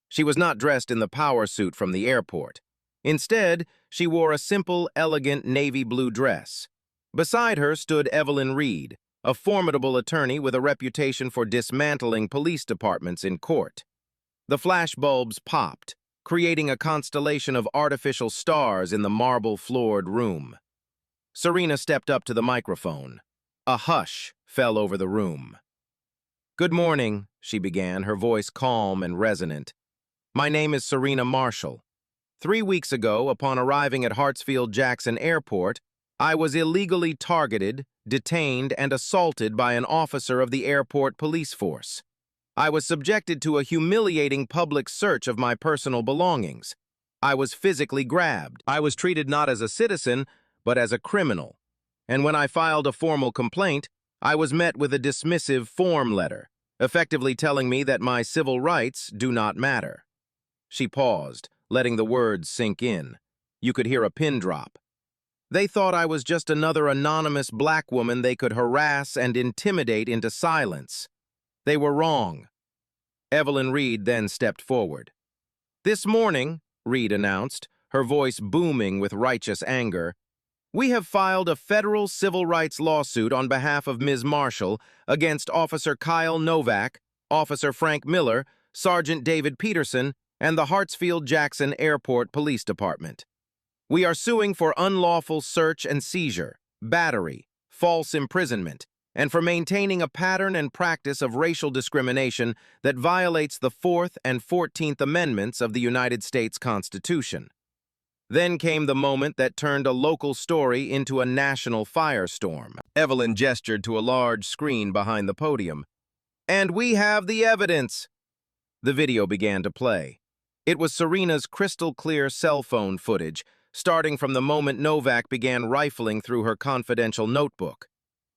She was not dressed in the power suit from the airport. Instead, she wore a simple, elegant navy blue dress. Beside her stood Evelyn Reed, a formidable attorney with a reputation for dismantling police departments in court. The flashbulbs popped, creating a constellation of artificial stars in the marble-floored room. Serena stepped up to the microphone. A hush fell over the room. "Good morning," she began, her voice calm and resonant. "My name is Serena Marshall. 3 weeks ago, upon arriving at Hartsfield-Jackson Airport, I was illegally targeted, detained, and assaulted by an officer of the airport police force. I was subjected to a humiliating public search of my personal belongings. I was physically grabbed. I was treated not as a citizen, but as a criminal. And when I filed a formal complaint, I was met with a dismissive form letter, effectively telling me that my civil rights do not matter." She paused, letting the words sink in. You could hear a pin drop. "They thought I was just another anonymous black woman they could harass and intimidate into silence. They were wrong." Evelyn Reed then stepped forward. "This morning," Reed announced, her voice booming with righteous anger, "we have filed a federal civil rights lawsuit on behalf of Ms. Marshall against Officer Kyle Novak, Officer Frank Miller, Sergeant David Peterson, and the Hartsfield-Jackson Airport Police Department. We are suing for unlawful search and seizure, battery, false imprisonment, and for maintaining a pattern and practice of racial discrimination that violates the 4th and 14th Amendments of the United States Constitution." Then came the moment that turned a local story into a national firestorm. Evelyn gestured to a large screen behind the podium. "And we have the evidence." The video began to play. It was Serena's crystal-clear cell phone footage, starting from the moment Novak began rifling through her confidential notebook.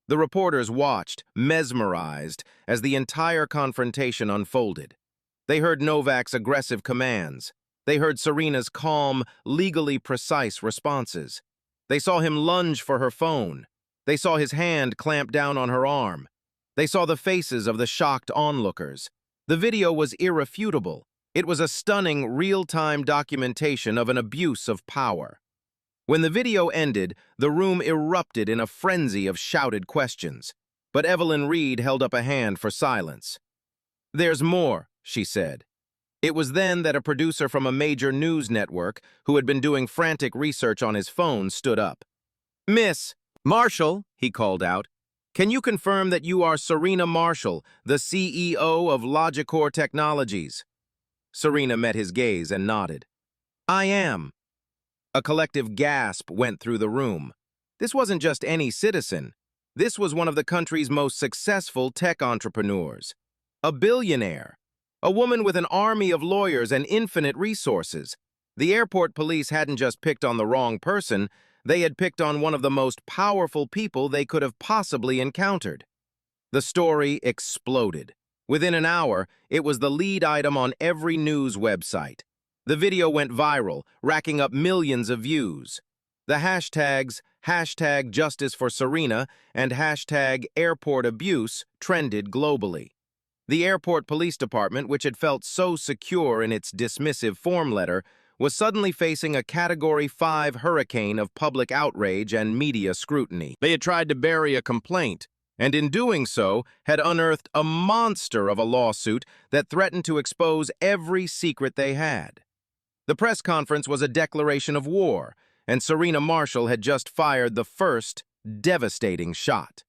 The reporters watched, mesmerized, as the entire confrontation unfolded. They heard Novak's aggressive commands. They heard Serena's calm, legally precise responses. They saw him lunge for her phone. They saw his hand clamp down on her arm. They saw the faces of the shocked onlookers. The video was irrefutable. It was a stunning, real-time documentation of an abuse of power. When the video ended, the room erupted in a frenzy of shouted questions. But Evelyn Reed held up a hand for silence. "There's more," she said. It was then that a producer from a major news network, who had been doing frantic research on his phone, stood up. "Miss Marshall," he called out, "can you confirm that you are Serena Marshall, the CEO of Logicor Technologies?" Serena met his gaze and nodded. "I am." A collective gasp went through the room. This wasn't just any citizen. This was one of the country's most successful tech entrepreneurs. A billionaire. A woman with an army of lawyers and infinite resources. The airport police hadn't just picked on the wrong person, they had picked on one of the most powerful people they could have possibly encountered. The story exploded. Within an hour, it was the lead item on every news website. The video went viral, racking up millions of views. The hashtags #JusticeForSerena and #AirportAbuse trended globally. The airport police department, which had felt so secure in its dismissive form letter, was suddenly facing a Category 5 hurricane of public outrage and media scrutiny. They had tried to bury a complaint, and in doing so, had unearthed a monster of a lawsuit that threatened to expose every secret they had. The press conference was a declaration of war, and Serena Marshall had just fired the first devastating shot.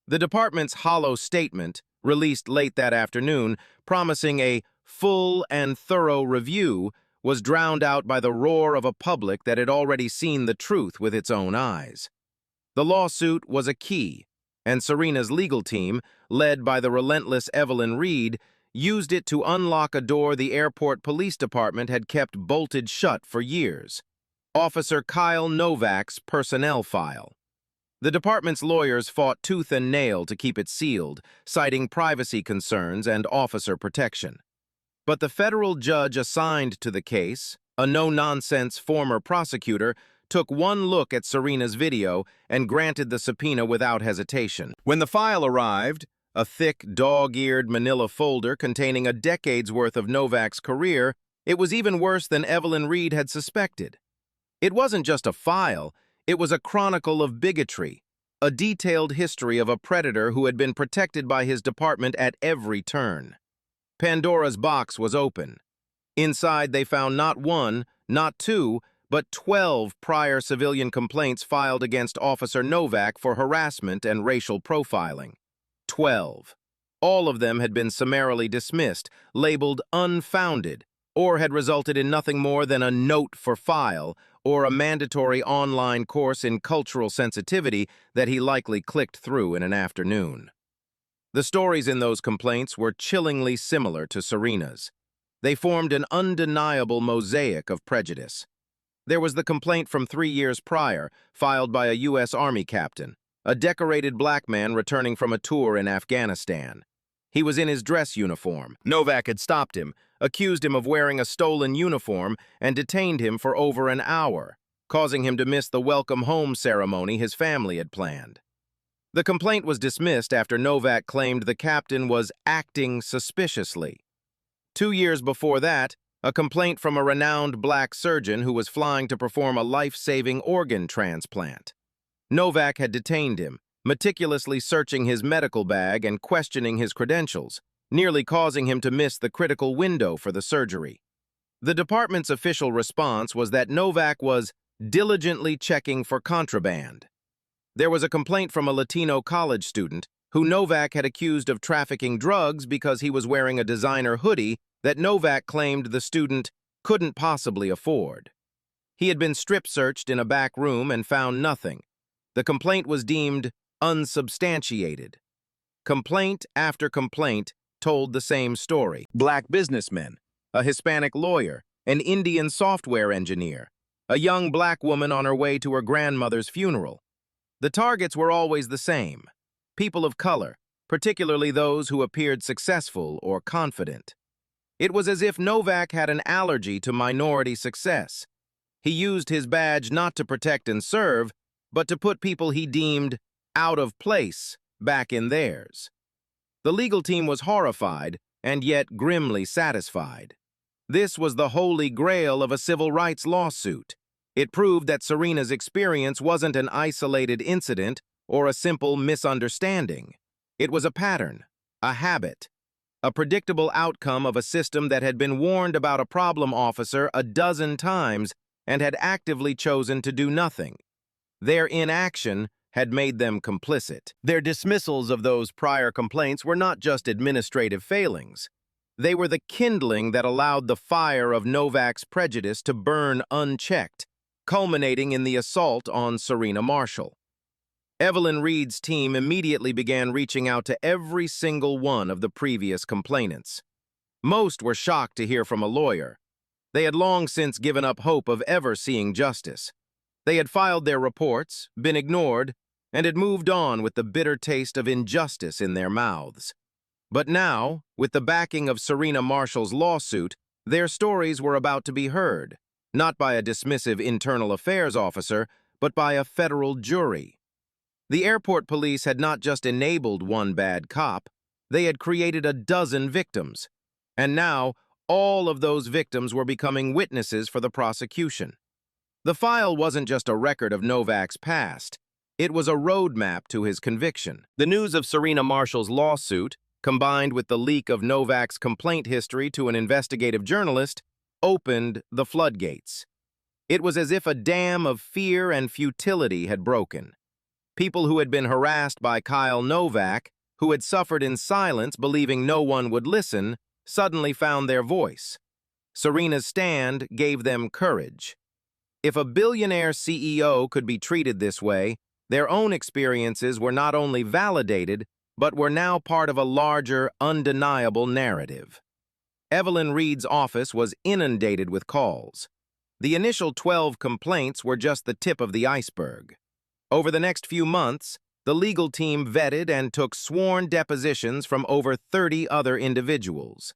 The department's hollow statement, released late that afternoon, promising a full and thorough review, was drowned out by the roar of a public that had already seen the truth with its own eyes. The lawsuit was a key, and Serena's legal team, led by the relentless Evelyn Reed, used it to unlock a door the airport police department had kept bolted shut for years. Officer Kyle Novak's personnel file. The department's lawyers fought tooth and nail to keep it sealed, citing privacy concerns and officer protection. But the federal judge assigned to the case, a no-nonsense former prosecutor, took one look at Serena's video and granted the subpoena without hesitation. When the file arrived, a thick, dog-eared manila folder containing a decade's worth of Novak's career, it was even worse than Evelyn Reed had suspected. It wasn't just a file, it was a chronicle of bigotry, a detailed history of a predator who had been protected by his department at every turn. Pandora's box was open. Inside, they found not one, not two, but 12 prior civilian complaints filed against Officer Novak for harassment and racial profiling. 12. All of them had been summarily dismissed, labeled unfounded, or had resulted in nothing more than a note for file or a mandatory online course in cultural sensitivity that he likely clicked through in an afternoon. The stories in those complaints were chillingly similar to Serena's. They formed an undeniable mosaic of prejudice. There was the complaint from 3 years prior, filed by a U.S. Army captain, a decorated black man returning from a tour in Afghanistan. He was in his dress uniform. Novak had stopped him, accused him of wearing a stolen uniform, and detained him for over an hour, causing him to miss the welcome home ceremony his family had planned. The complaint was dismissed after Novak claimed the captain was acting suspiciously. 2 years before that, a complaint from a renowned black surgeon who was flying to perform a life-saving organ transplant. Novak had detained him, meticulously searching his medical bag and questioning his credentials, nearly causing him to miss the critical window for the surgery. The department's official response was that Novak was diligently checking for contraband. There was a complaint from a Latino college student who Novak had accused of trafficking drugs because he was wearing a designer hoodie that Novak claimed the student couldn't possibly afford. He had been strip-searched in a back room and found nothing. The complaint was deemed unsubstantiated. Complaint after complaint told the same story. Black businessmen, a Hispanic lawyer, an Indian software engineer, a young black woman on her way to her grandmother's funeral. The targets were always the same: people of color, particularly those who appeared successful or confident. It was as if Novak had an allergy to minority success. He used his badge not to protect and serve, but to put people he deemed out of place back in theirs. The legal team was horrified and yet grimly satisfied. This was the holy grail of a civil rights lawsuit. It proved that Serena's experience wasn't an isolated incident or a simple misunderstanding. It was a pattern, a habit, a predictable outcome of a system that had been warned about a problem officer a dozen times and had actively chosen to do nothing. Their inaction had made them complicit. Their dismissals of those prior complaints were not just administrative failings. They were the kindling that allowed the fire of Novak's prejudice to burn unchecked, culminating in the assault on Serena Marshall. Evelyn Reed's team immediately began reaching out to every single one of the previous complainants. Most were shocked to hear from a lawyer. They had long since given up hope of ever seeing justice. They had filed their reports, been ignored, and had moved on with the bitter taste of injustice in their mouths. But now, with the backing of Serena Marshall's lawsuit, their stories were about to be heard, not by a dismissive internal affairs officer, but by a federal jury. The airport police had not just enabled one bad cop, they had created a dozen victims. And now, all of those victims were becoming witnesses for the prosecution. The file wasn't just a record of Novak's past, it was a roadmap to his conviction. The news of Serena Marshall's lawsuit, combined with the leak of Novak's complaint history to an investigative journalist, opened the floodgates. It was as if a dam of fear and futility had broken. People who had been harassed by Kyle Novak, who had suffered in silence believing no one would listen, suddenly found their voice. Serena's stand gave them courage. If a billionaire CEO could be treated this way, their own experiences were not only validated, but were now part of a larger, undeniable narrative. Evelyn Reed's office was inundated with calls. The initial 12 complaints were just the tip of the iceberg. Over the next few months, the legal team vetted and took sworn depositions from over 30 other individuals.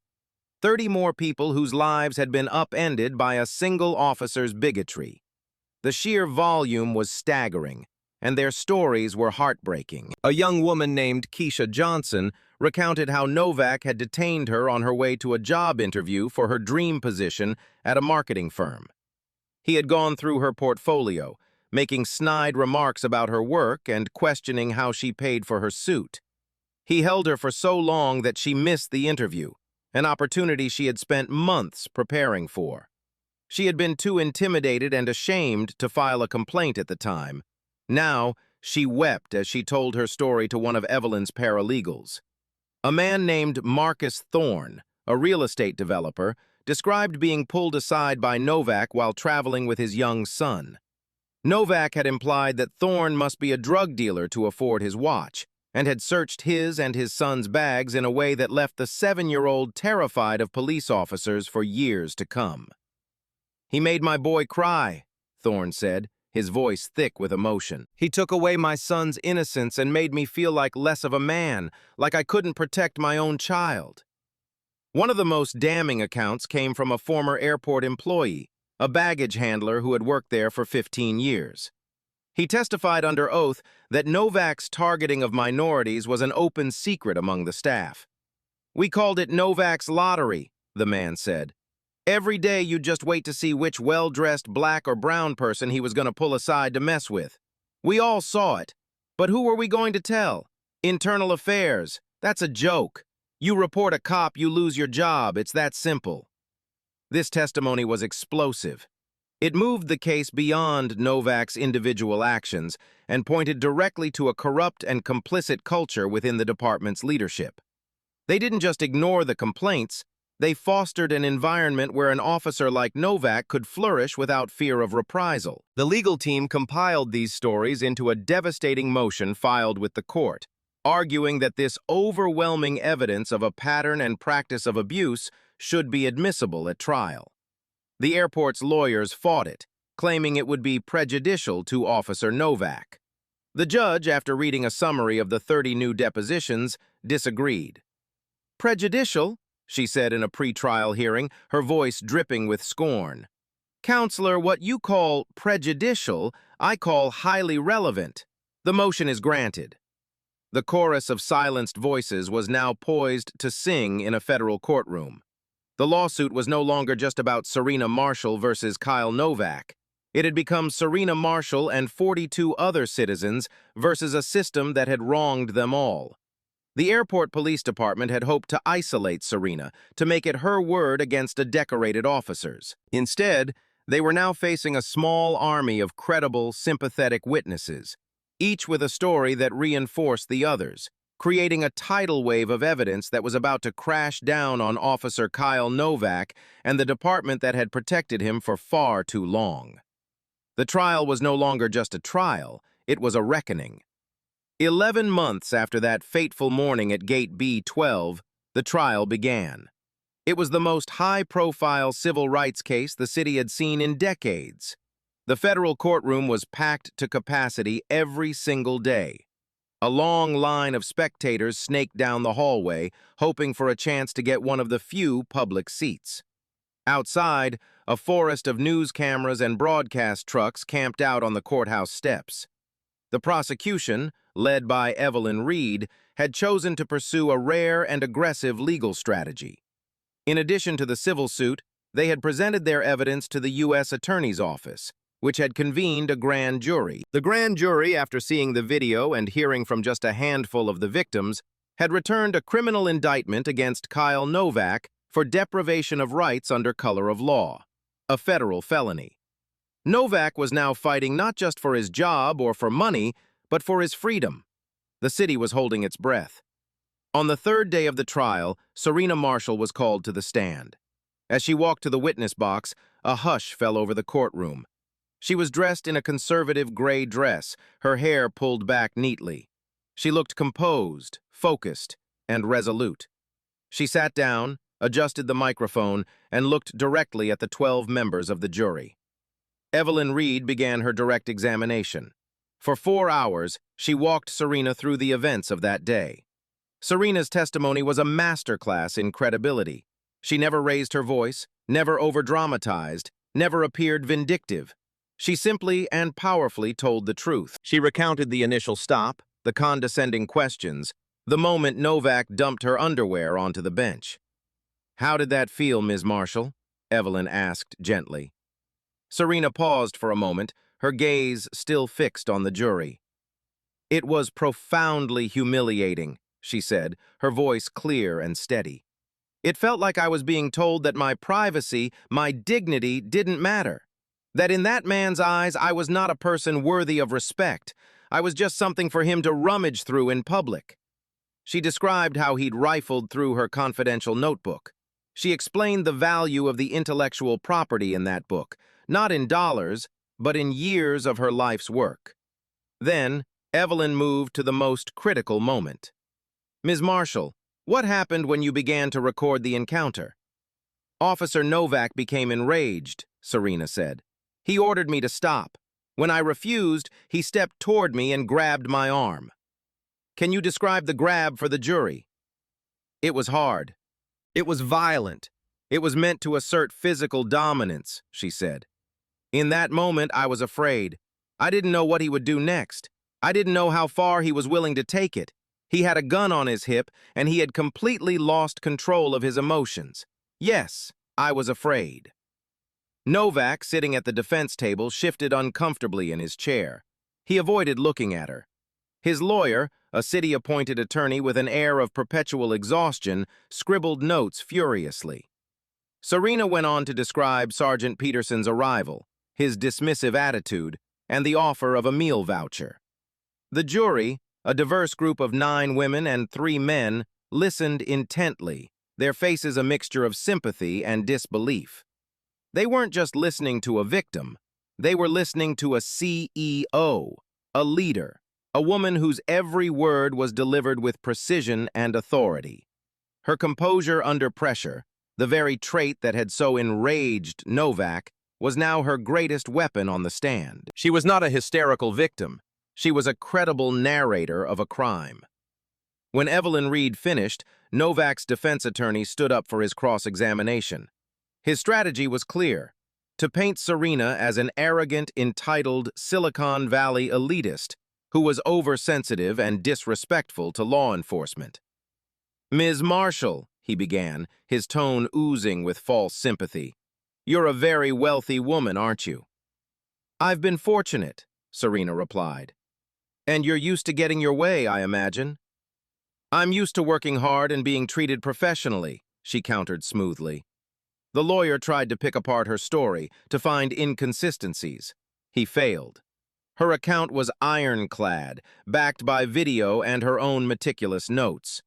30 more people whose lives had been upended by a single officer's bigotry. The sheer volume was staggering, and their stories were heartbreaking. A young woman named Keisha Johnson recounted how Novak had detained her on her way to a job interview for her dream position at a marketing firm. He had gone through her portfolio, making snide remarks about her work and questioning how she paid for her suit. He held her for so long that she missed the interview, an opportunity she had spent months preparing for. She had been too intimidated and ashamed to file a complaint at the time. Now, she wept as she told her story to one of Evelyn's paralegals. A man named Marcus Thorne, a real estate developer, described being pulled aside by Novak while traveling with his young son. Novak had implied that Thorne must be a drug dealer to afford his watch, and had searched his and his son's bags in a way that left the 7-year-old terrified of police officers for years to come. "He made my boy cry," Thorne said, his voice thick with emotion. "He took away my son's innocence and made me feel like less of a man, like I couldn't protect my own child." One of the most damning accounts came from a former airport employee, a baggage handler who had worked there for 15 years. He testified under oath that Novak's targeting of minorities was an open secret among the staff. "We called it Novak's lottery," the man said. "Every day you'd just wait to see which well-dressed black or brown person he was going to pull aside to mess with. We all saw it. But who were we going to tell? Internal affairs. That's a joke. You report a cop, you lose your job. It's that simple." This testimony was explosive. It moved the case beyond Novak's individual actions and pointed directly to a corrupt and complicit culture within the department's leadership. They didn't just ignore the complaints, they fostered an environment where an officer like Novak could flourish without fear of reprisal. The legal team compiled these stories into a devastating motion filed with the court, arguing that this overwhelming evidence of a pattern and practice of abuse should be admissible at trial. The airport's lawyers fought it, claiming it would be prejudicial to Officer Novak. The judge, after reading a summary of the 30 new depositions, disagreed. "Prejudicial?" she said in a pretrial hearing, her voice dripping with scorn. "Counselor, what you call prejudicial, I call highly relevant. The motion is granted." The chorus of silenced voices was now poised to sing in a federal courtroom. The lawsuit was no longer just about Serena Marshall versus Kyle Novak. It had become Serena Marshall and 42 other citizens versus a system that had wronged them all. The airport police department had hoped to isolate Serena, to make it her word against a decorated officers. Instead, they were now facing a small army of credible, sympathetic witnesses, each with a story that reinforced the others, creating a tidal wave of evidence that was about to crash down on Officer Kyle Novak and the department that had protected him for far too long. The trial was no longer just a trial, it was a reckoning. 11 months after that fateful morning at Gate B12, the trial began. It was the most high-profile civil rights case the city had seen in decades. The federal courtroom was packed to capacity every single day. A long line of spectators snaked down the hallway, hoping for a chance to get one of the few public seats. Outside, a forest of news cameras and broadcast trucks camped out on the courthouse steps. The prosecution, led by Evelyn Reed, had chosen to pursue a rare and aggressive legal strategy. In addition to the civil suit, they had presented their evidence to the U.S. Attorney's Office, which had convened a grand jury. The grand jury, after seeing the video and hearing from just a handful of the victims, had returned a criminal indictment against Kyle Novak for deprivation of rights under color of law, a federal felony. Novak was now fighting not just for his job or for money, but for his freedom. The city was holding its breath. On the third day of the trial, Serena Marshall was called to the stand. As she walked to the witness box, a hush fell over the courtroom. She was dressed in a conservative gray dress, her hair pulled back neatly. She looked composed, focused, and resolute. She sat down, adjusted the microphone, and looked directly at the 12 members of the jury. Evelyn Reed began her direct examination. For 4 hours, she walked Serena through the events of that day. Serena's testimony was a masterclass in credibility. She never raised her voice, never overdramatized, never appeared vindictive. She simply and powerfully told the truth. She recounted the initial stop, the condescending questions, the moment Novak dumped her underwear onto the bench. "How did that feel, Ms. Marshall?" Evelyn asked gently. Serena paused for a moment, her gaze still fixed on the jury. "It was profoundly humiliating," she said, her voice clear and steady. "It felt like I was being told that my privacy, my dignity didn't matter. That in that man's eyes, I was not a person worthy of respect. I was just something for him to rummage through in public." She described how he'd rifled through her confidential notebook. She explained the value of the intellectual property in that book, not in dollars, but in years of her life's work. Then, Evelyn moved to the most critical moment. "Ms. Marshall, what happened when you began to record the encounter?" "Officer Novak became enraged," Serena said. "He ordered me to stop. When I refused, he stepped toward me and grabbed my arm." "Can you describe the grab for the jury?" "It was hard. It was violent. It was meant to assert physical dominance," she said. "In that moment, I was afraid. I didn't know what he would do next. I didn't know how far he was willing to take it. He had a gun on his hip, and he had completely lost control of his emotions. Yes, I was afraid." Novak, sitting at the defense table, shifted uncomfortably in his chair. He avoided looking at her. His lawyer, a city-appointed attorney with an air of perpetual exhaustion, scribbled notes furiously. Serena went on to describe Sergeant Peterson's arrival, his dismissive attitude, and the offer of a meal voucher. The jury, a diverse group of 9 women and 3 men, listened intently, their faces a mixture of sympathy and disbelief. They weren't just listening to a victim. They were listening to a CEO, a leader, a woman whose every word was delivered with precision and authority. Her composure under pressure, The very trait that had so enraged Novak was now her greatest weapon on the stand. She was not a hysterical victim. She was a credible narrator of a crime. When Evelyn Reed finished, Novak's defense attorney stood up for his cross-examination. His strategy was clear: to paint Serena as an arrogant, entitled Silicon Valley elitist who was oversensitive and disrespectful to law enforcement. "Ms. Marshall," he began, his tone oozing with false sympathy, "you're a very wealthy woman, aren't you?" "I've been fortunate," Serena replied. "And you're used to getting your way, I imagine?" "I'm used to working hard and being treated professionally," she countered smoothly. The lawyer tried to pick apart her story, to find inconsistencies. He failed. Her account was ironclad, backed by video and her own meticulous notes.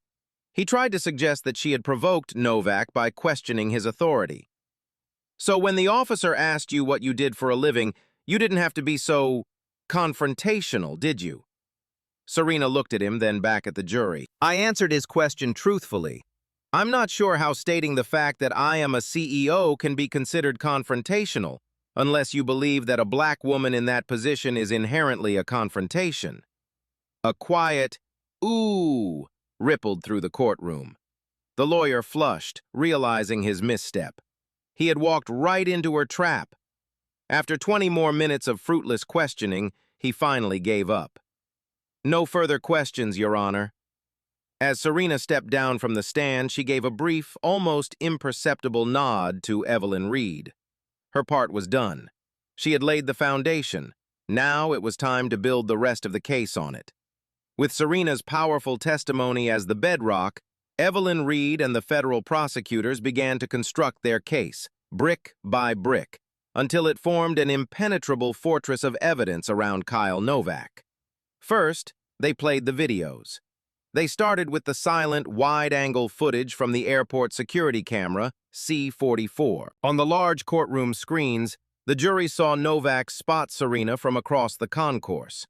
He tried to suggest that she had provoked Novak by questioning his authority. "So when the officer asked you what you did for a living, you didn't have to be so confrontational, did you?" Serena looked at him, then back at the jury. "I answered his question truthfully. I'm not sure how stating the fact that I am a CEO can be considered confrontational, unless you believe that a black woman in that position is inherently a confrontation." A quiet, "ooh," rippled through the courtroom. The lawyer flushed, realizing his misstep. He had walked right into her trap. After 20 more minutes of fruitless questioning, he finally gave up. "No further questions, Your Honor." As Serena stepped down from the stand, she gave a brief, almost imperceptible nod to Evelyn Reed. Her part was done. She had laid the foundation. Now it was time to build the rest of the case on it. With Serena's powerful testimony as the bedrock, Evelyn Reed and the federal prosecutors began to construct their case, brick by brick, until it formed an impenetrable fortress of evidence around Kyle Novak. First, they played the videos. They started with the silent, wide-angle footage from the airport security camera, C-44. On the large courtroom screens, the jury saw Novak spot Serena from across the concourse.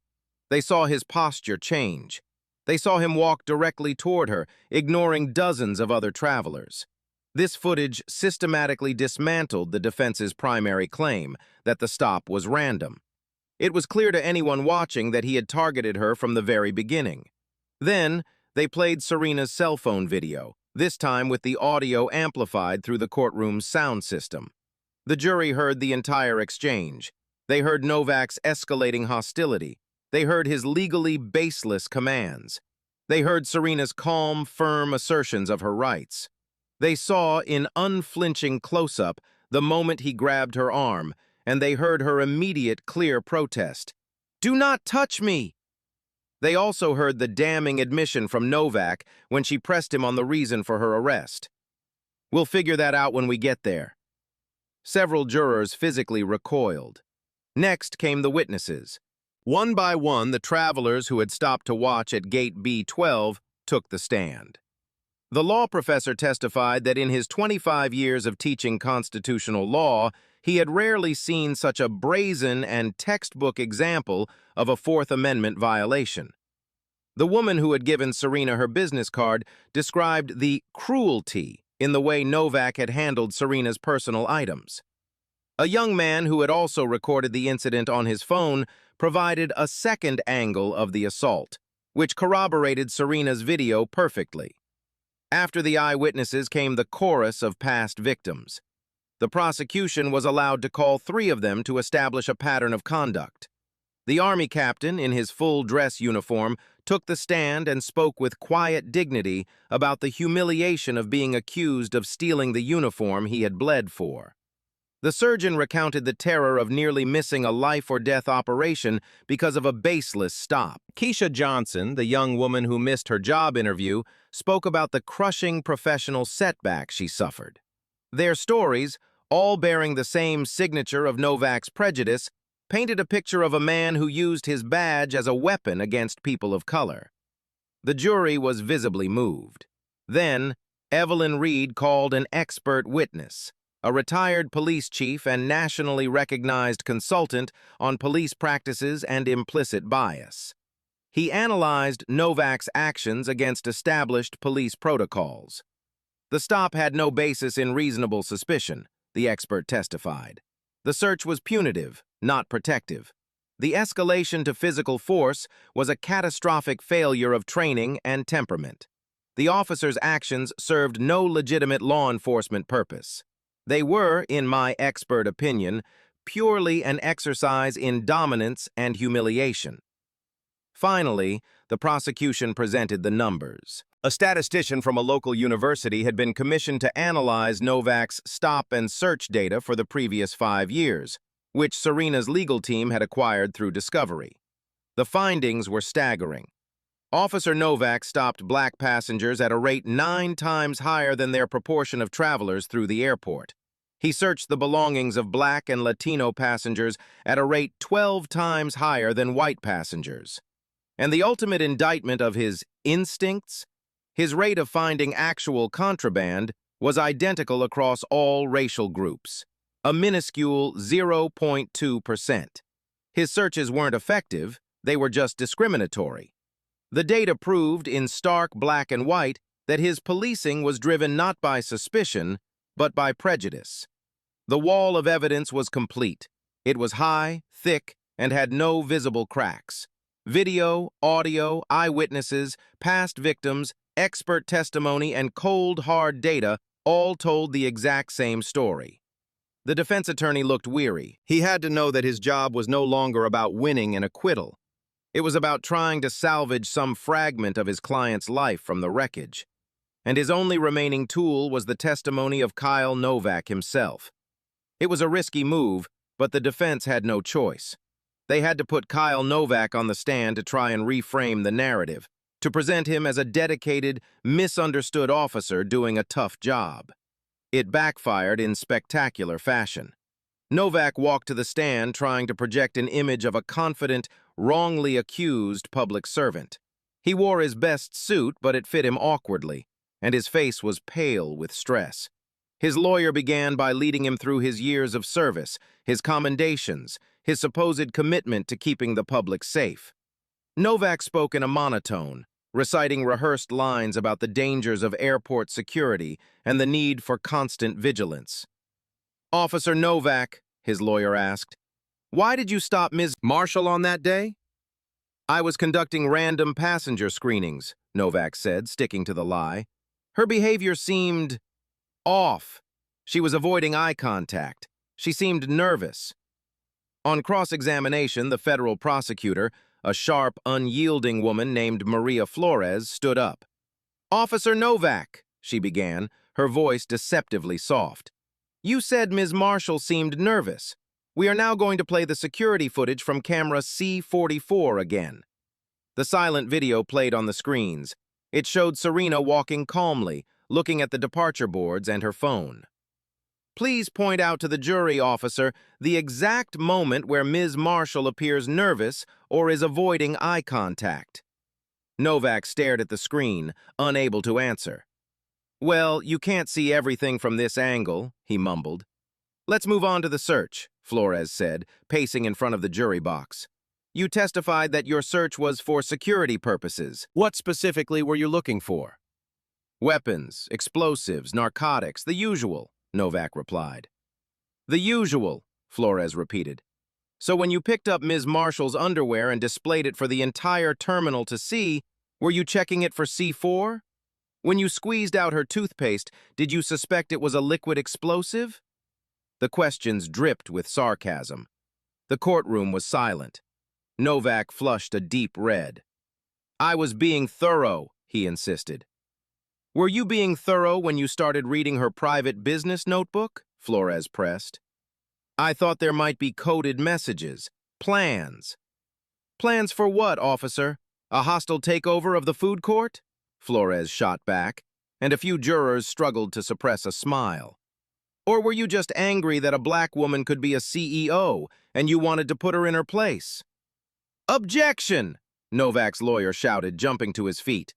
They saw his posture change. They saw him walk directly toward her, ignoring dozens of other travelers. This footage systematically dismantled the defense's primary claim, that the stop was random. It was clear to anyone watching that he had targeted her from the very beginning. Then, they played Serena's cell phone video, this time with the audio amplified through the courtroom's sound system. The jury heard the entire exchange. They heard Novak's escalating hostility. They heard his legally baseless commands. They heard Serena's calm, firm assertions of her rights. They saw, in unflinching close-up, the moment he grabbed her arm, and they heard her immediate, clear protest. "Do not touch me!" They also heard the damning admission from Novak when she pressed him on the reason for her arrest. "We'll figure that out when we get there." Several jurors physically recoiled. Next came the witnesses. One by one, the travelers who had stopped to watch at gate B12 took the stand. The law professor testified that in his 25 years of teaching constitutional law, he had rarely seen such a brazen and textbook example of a Fourth Amendment violation. The woman who had given Serena her business card described the cruelty in the way Novak had handled Serena's personal items. A young man who had also recorded the incident on his phone provided a second angle of the assault, which corroborated Serena's video perfectly. After the eyewitnesses came the chorus of past victims. The prosecution was allowed to call 3 of them to establish a pattern of conduct. The Army captain, in his full dress uniform, took the stand and spoke with quiet dignity about the humiliation of being accused of stealing the uniform he had bled for. The surgeon recounted the terror of nearly missing a life-or-death operation because of a baseless stop. Keisha Johnson, the young woman who missed her job interview, spoke about the crushing professional setback she suffered. Their stories, all bearing the same signature of Novak's prejudice, painted a picture of a man who used his badge as a weapon against people of color. The jury was visibly moved. Then, Evelyn Reed called an expert witness, a retired police chief and nationally recognized consultant on police practices and implicit bias. He analyzed Novak's actions against established police protocols. The stop had no basis in reasonable suspicion, the expert testified. The search was punitive, not protective. The escalation to physical force was a catastrophic failure of training and temperament. The officer's actions served no legitimate law enforcement purpose. They were, in my expert opinion, purely an exercise in dominance and humiliation. Finally, the prosecution presented the numbers. A statistician from a local university had been commissioned to analyze Novak's stop and search data for the previous 5 years, which Serena's legal team had acquired through discovery. The findings were staggering. Officer Novak stopped black passengers at a rate 9 times higher than their proportion of travelers through the airport. He searched the belongings of black and Latino passengers at a rate 12 times higher than white passengers. And the ultimate indictment of his instincts, his rate of finding actual contraband, was identical across all racial groups, a minuscule 0.2%. His searches weren't effective, they were just discriminatory. The data proved in stark black and white that his policing was driven not by suspicion, but by prejudice. The wall of evidence was complete. It was high, thick, and had no visible cracks. Video, audio, eyewitnesses, past victims, expert testimony, and cold, hard data all told the exact same story. The defense attorney looked weary. He had to know that his job was no longer about winning an acquittal. It was about trying to salvage some fragment of his client's life from the wreckage. And his only remaining tool was the testimony of Kyle Novak himself. It was a risky move, but the defense had no choice. They had to put Kyle Novak on the stand to try and reframe the narrative, to present him as a dedicated, misunderstood officer doing a tough job. It backfired in spectacular fashion. Novak walked to the stand trying to project an image of a confident, wrongly accused public servant. He wore his best suit, but it fit him awkwardly, and his face was pale with stress. His lawyer began by leading him through his years of service, his commendations, his supposed commitment to keeping the public safe. Novak spoke in a monotone, reciting rehearsed lines about the dangers of airport security and the need for constant vigilance. "Officer Novak," his lawyer asked, "why did you stop Ms. Marshall on that day?" "I was conducting random passenger screenings," Novak said, sticking to the lie. "Her behavior seemed off. She was avoiding eye contact. She seemed nervous." On cross-examination, the federal prosecutor, a sharp, unyielding woman named Maria Flores, stood up. "Officer Novak," she began, her voice deceptively soft. "You said Ms. Marshall seemed nervous. We are now going to play the security footage from camera C44 again." The silent video played on the screens. It showed Serena walking calmly, looking at the departure boards and her phone. "Please point out to the jury, officer, the exact moment where Ms. Marshall appears nervous or is avoiding eye contact." Novak stared at the screen, unable to answer. "Well, you can't see everything from this angle," he mumbled. "Let's move on to the search," Flores said, pacing in front of the jury box. "You testified that your search was for security purposes. What specifically were you looking for?" "Weapons, explosives, narcotics, the usual," Novak replied. "The usual," Flores repeated. "So when you picked up Ms. Marshall's underwear and displayed it for the entire terminal to see, were you checking it for C4? When you squeezed out her toothpaste, did you suspect it was a liquid explosive?" The questions dripped with sarcasm. The courtroom was silent. Novak flushed a deep red. "I was being thorough," he insisted. "Were you being thorough when you started reading her private business notebook?" Flores pressed. "I thought there might be coded messages, plans." "Plans for what, officer? A hostile takeover of the food court?" Flores shot back, and a few jurors struggled to suppress a smile. "Or were you just angry that a black woman could be a CEO and you wanted to put her in her place?" "Objection!" Novak's lawyer shouted, jumping to his feet.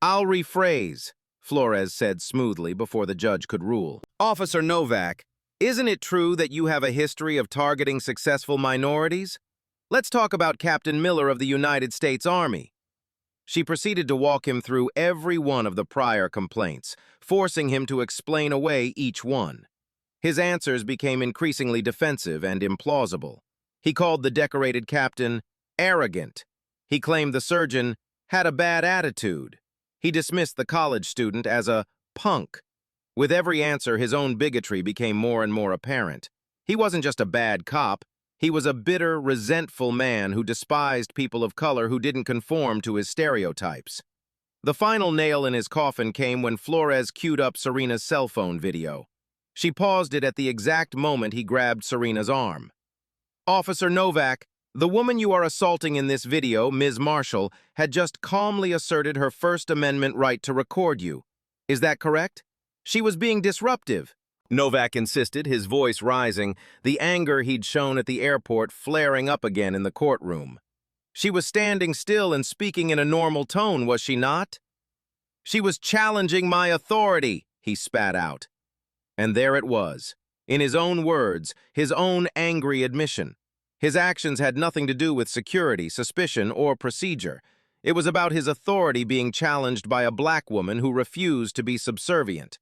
"I'll rephrase," Flores said smoothly before the judge could rule. "Officer Novak, isn't it true that you have a history of targeting successful minorities? Let's talk about Captain Miller of the United States Army." She proceeded to walk him through every one of the prior complaints, forcing him to explain away each one. His answers became increasingly defensive and implausible. He called the decorated captain arrogant. He claimed the surgeon had a bad attitude. He dismissed the college student as a punk. With every answer, his own bigotry became more and more apparent. He wasn't just a bad cop. He was a bitter, resentful man who despised people of color who didn't conform to his stereotypes. The final nail in his coffin came when Flores queued up Serena's cell phone video. She paused it at the exact moment he grabbed Serena's arm. "Officer Novak, the woman you are assaulting in this video, Ms. Marshall, had just calmly asserted her First Amendment right to record you. Is that correct? She was being disruptive." Novak insisted, his voice rising, the anger he'd shown at the airport flaring up again in the courtroom. "She was standing still and speaking in a normal tone, was she not?" "She was challenging my authority," he spat out. And there it was, in his own words, his own angry admission. His actions had nothing to do with security, suspicion, or procedure. It was about his authority being challenged by a black woman who refused to be subservient.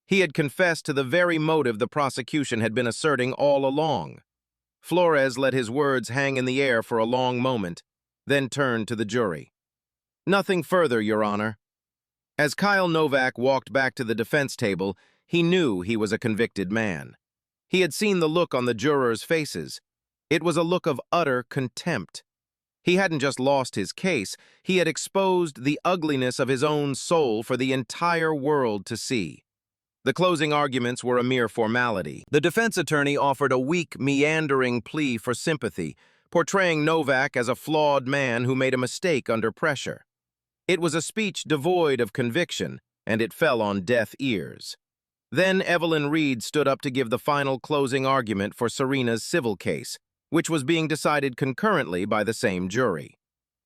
He had confessed to the very motive the prosecution had been asserting all along. Flores let his words hang in the air for a long moment, then turned to the jury. "Nothing further, Your Honor." As Kyle Novak walked back to the defense table, he knew he was a convicted man. He had seen the look on the jurors' faces. It was a look of utter contempt. He hadn't just lost his case, he had exposed the ugliness of his own soul for the entire world to see. The closing arguments were a mere formality. The defense attorney offered a weak, meandering plea for sympathy, portraying Novak as a flawed man who made a mistake under pressure. It was a speech devoid of conviction, and it fell on deaf ears. Then Evelyn Reed stood up to give the final closing argument for Serena's civil case, which was being decided concurrently by the same jury.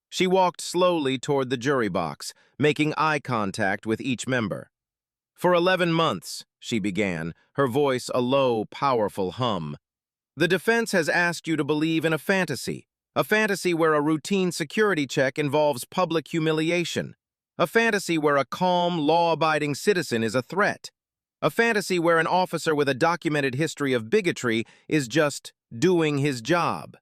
She walked slowly toward the jury box, making eye contact with each member. "For 11 months, she began, her voice a low, powerful hum. "The defense has asked you to believe in a fantasy where a routine security check involves public humiliation, a fantasy where a calm, law-abiding citizen is a threat, a fantasy where an officer with a documented history of bigotry is just doing his job.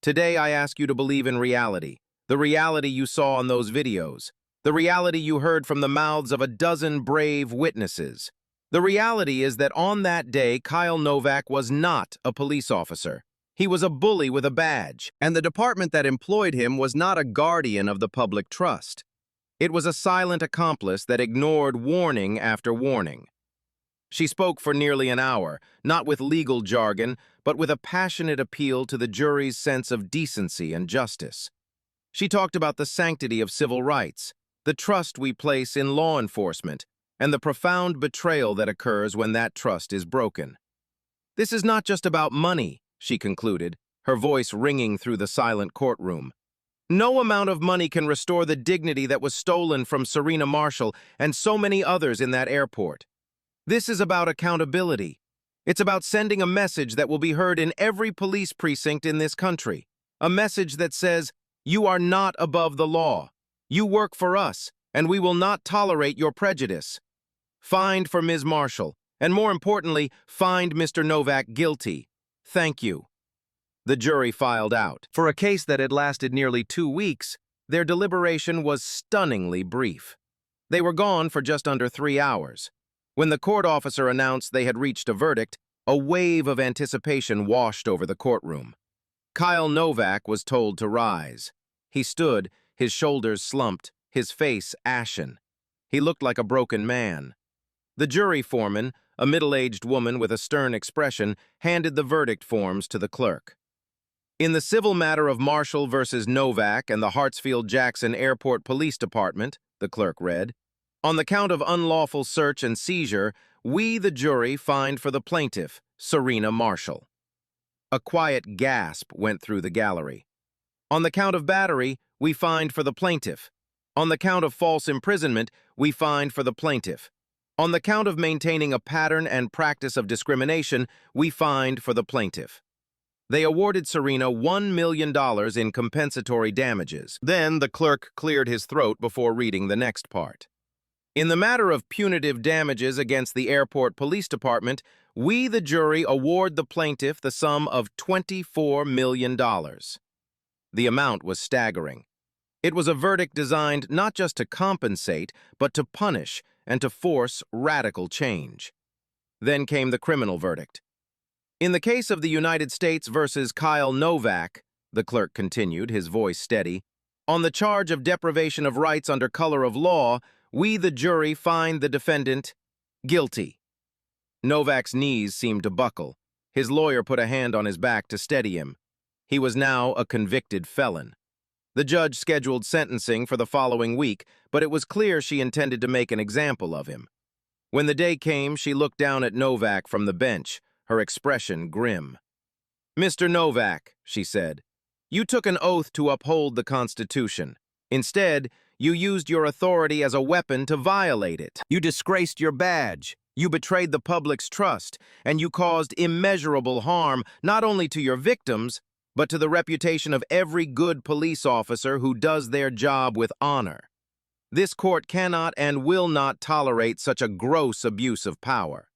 Today, I ask you to believe in reality, the reality you saw on those videos, the reality you heard from the mouths of a dozen brave witnesses. The reality is that on that day, Kyle Novak was not a police officer. He was a bully with a badge, and the department that employed him was not a guardian of the public trust. It was a silent accomplice that ignored warning after warning. She spoke for nearly an hour, not with legal jargon, but with a passionate appeal to the jury's sense of decency and justice. She talked about the sanctity of civil rights, the trust we place in law enforcement, and the profound betrayal that occurs when that trust is broken. "This is not just about money," she concluded, her voice ringing through the silent courtroom. "No amount of money can restore the dignity that was stolen from Serena Marshall and so many others in that airport. This is about accountability. It's about sending a message that will be heard in every police precinct in this country, a message that says, you are not above the law. You work for us, and we will not tolerate your prejudice. Find for Ms. Marshall, and more importantly, find Mr. Novak guilty. Thank you." The jury filed out. For a case that had lasted nearly 2 weeks, their deliberation was stunningly brief. They were gone for just under 3 hours. When the court officer announced they had reached a verdict, a wave of anticipation washed over the courtroom. Kyle Novak was told to rise. He stood, his shoulders slumped, his face ashen. He looked like a broken man. The jury foreman, a middle-aged woman with a stern expression, handed the verdict forms to the clerk. "In the civil matter of Marshall versus Novak and the Hartsfield-Jackson Airport Police Department," the clerk read, "on the count of unlawful search and seizure, we, the jury, find for the plaintiff, Serena Marshall." A quiet gasp went through the gallery. "On the count of battery, we find for the plaintiff. On the count of false imprisonment, we find for the plaintiff. On the count of maintaining a pattern and practice of discrimination, we find for the plaintiff." They awarded Serena $1 million in compensatory damages. Then the clerk cleared his throat before reading the next part. In the matter of punitive damages against the airport police department, we, the jury, award the plaintiff the sum of $24 million. The amount was staggering. It was a verdict designed not just to compensate, but to punish and to force radical change. Then came the criminal verdict. In the case of the United States versus Kyle Novak, the clerk continued, his voice steady, on the charge of deprivation of rights under color of law, we, the jury, find the defendant guilty. Novak's knees seemed to buckle. His lawyer put a hand on his back to steady him. He was now a convicted felon. The judge scheduled sentencing for the following week, but it was clear she intended to make an example of him. When the day came, she looked down at Novak from the bench, her expression grim. "Mr. Novak," she said, "you took an oath to uphold the Constitution. Instead, you used your authority as a weapon to violate it. You disgraced your badge. You betrayed the public's trust, and you caused immeasurable harm not only to your victims, but to the reputation of every good police officer who does their job with honor. This court cannot and will not tolerate such a gross abuse of power.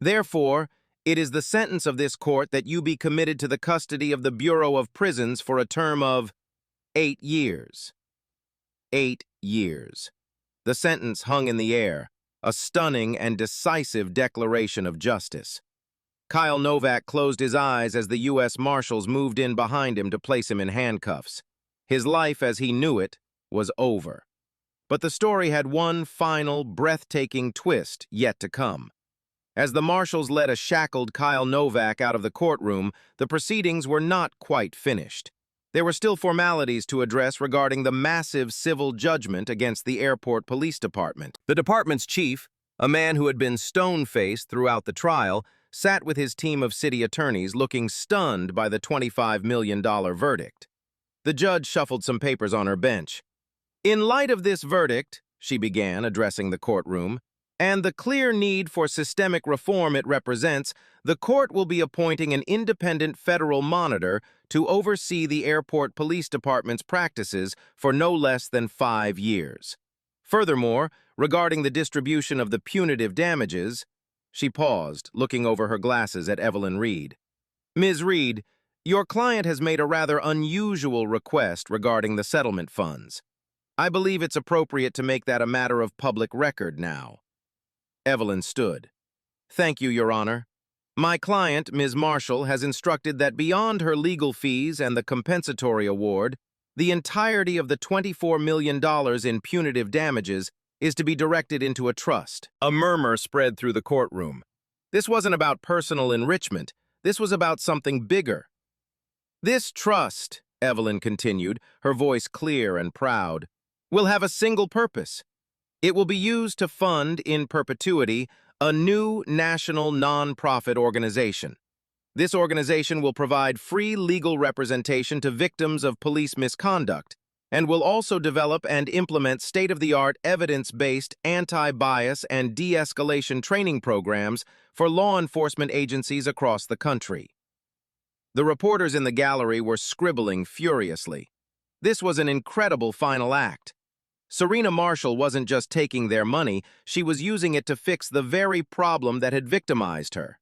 Therefore, it is the sentence of this court that you be committed to the custody of the Bureau of Prisons for a term of 8 years. 8 years. The sentence hung in the air, a stunning and decisive declaration of justice. Kyle Novak closed his eyes as the U.S. Marshals moved in behind him to place him in handcuffs. His life as he knew it was over. But the story had one final, breathtaking twist yet to come. As the Marshals led a shackled Kyle Novak out of the courtroom, the proceedings were not quite finished. There were still formalities to address regarding the massive civil judgment against the airport police department. The department's chief, a man who had been stone-faced throughout the trial, sat with his team of city attorneys looking stunned by the $25 million verdict. The judge shuffled some papers on her bench. "In light of this verdict," she began, addressing the courtroom, "and the clear need for systemic reform it represents, the court will be appointing an independent federal monitor to oversee the airport police department's practices for no less than 5 years. Furthermore, regarding the distribution of the punitive damages," she paused, looking over her glasses at Evelyn Reed. "Ms. Reed, your client has made a rather unusual request regarding the settlement funds. I believe it's appropriate to make that a matter of public record now." Evelyn stood. "Thank you, Your Honor. My client, Ms. Marshall, has instructed that beyond her legal fees and the compensatory award, the entirety of the $24 million in punitive damages is to be directed into a trust." A murmur spread through the courtroom. This wasn't about personal enrichment. This was about something bigger. "This trust," Evelyn continued, her voice clear and proud, "will have a single purpose. It will be used to fund, in perpetuity, a new national non-profit organization. This organization will provide free legal representation to victims of police misconduct and will also develop and implement state-of-the-art evidence-based anti-bias and de-escalation training programs for law enforcement agencies across the country." The reporters in the gallery were scribbling furiously. This was an incredible final act. Serena Marshall wasn't just taking their money, she was using it to fix the very problem that had victimized her.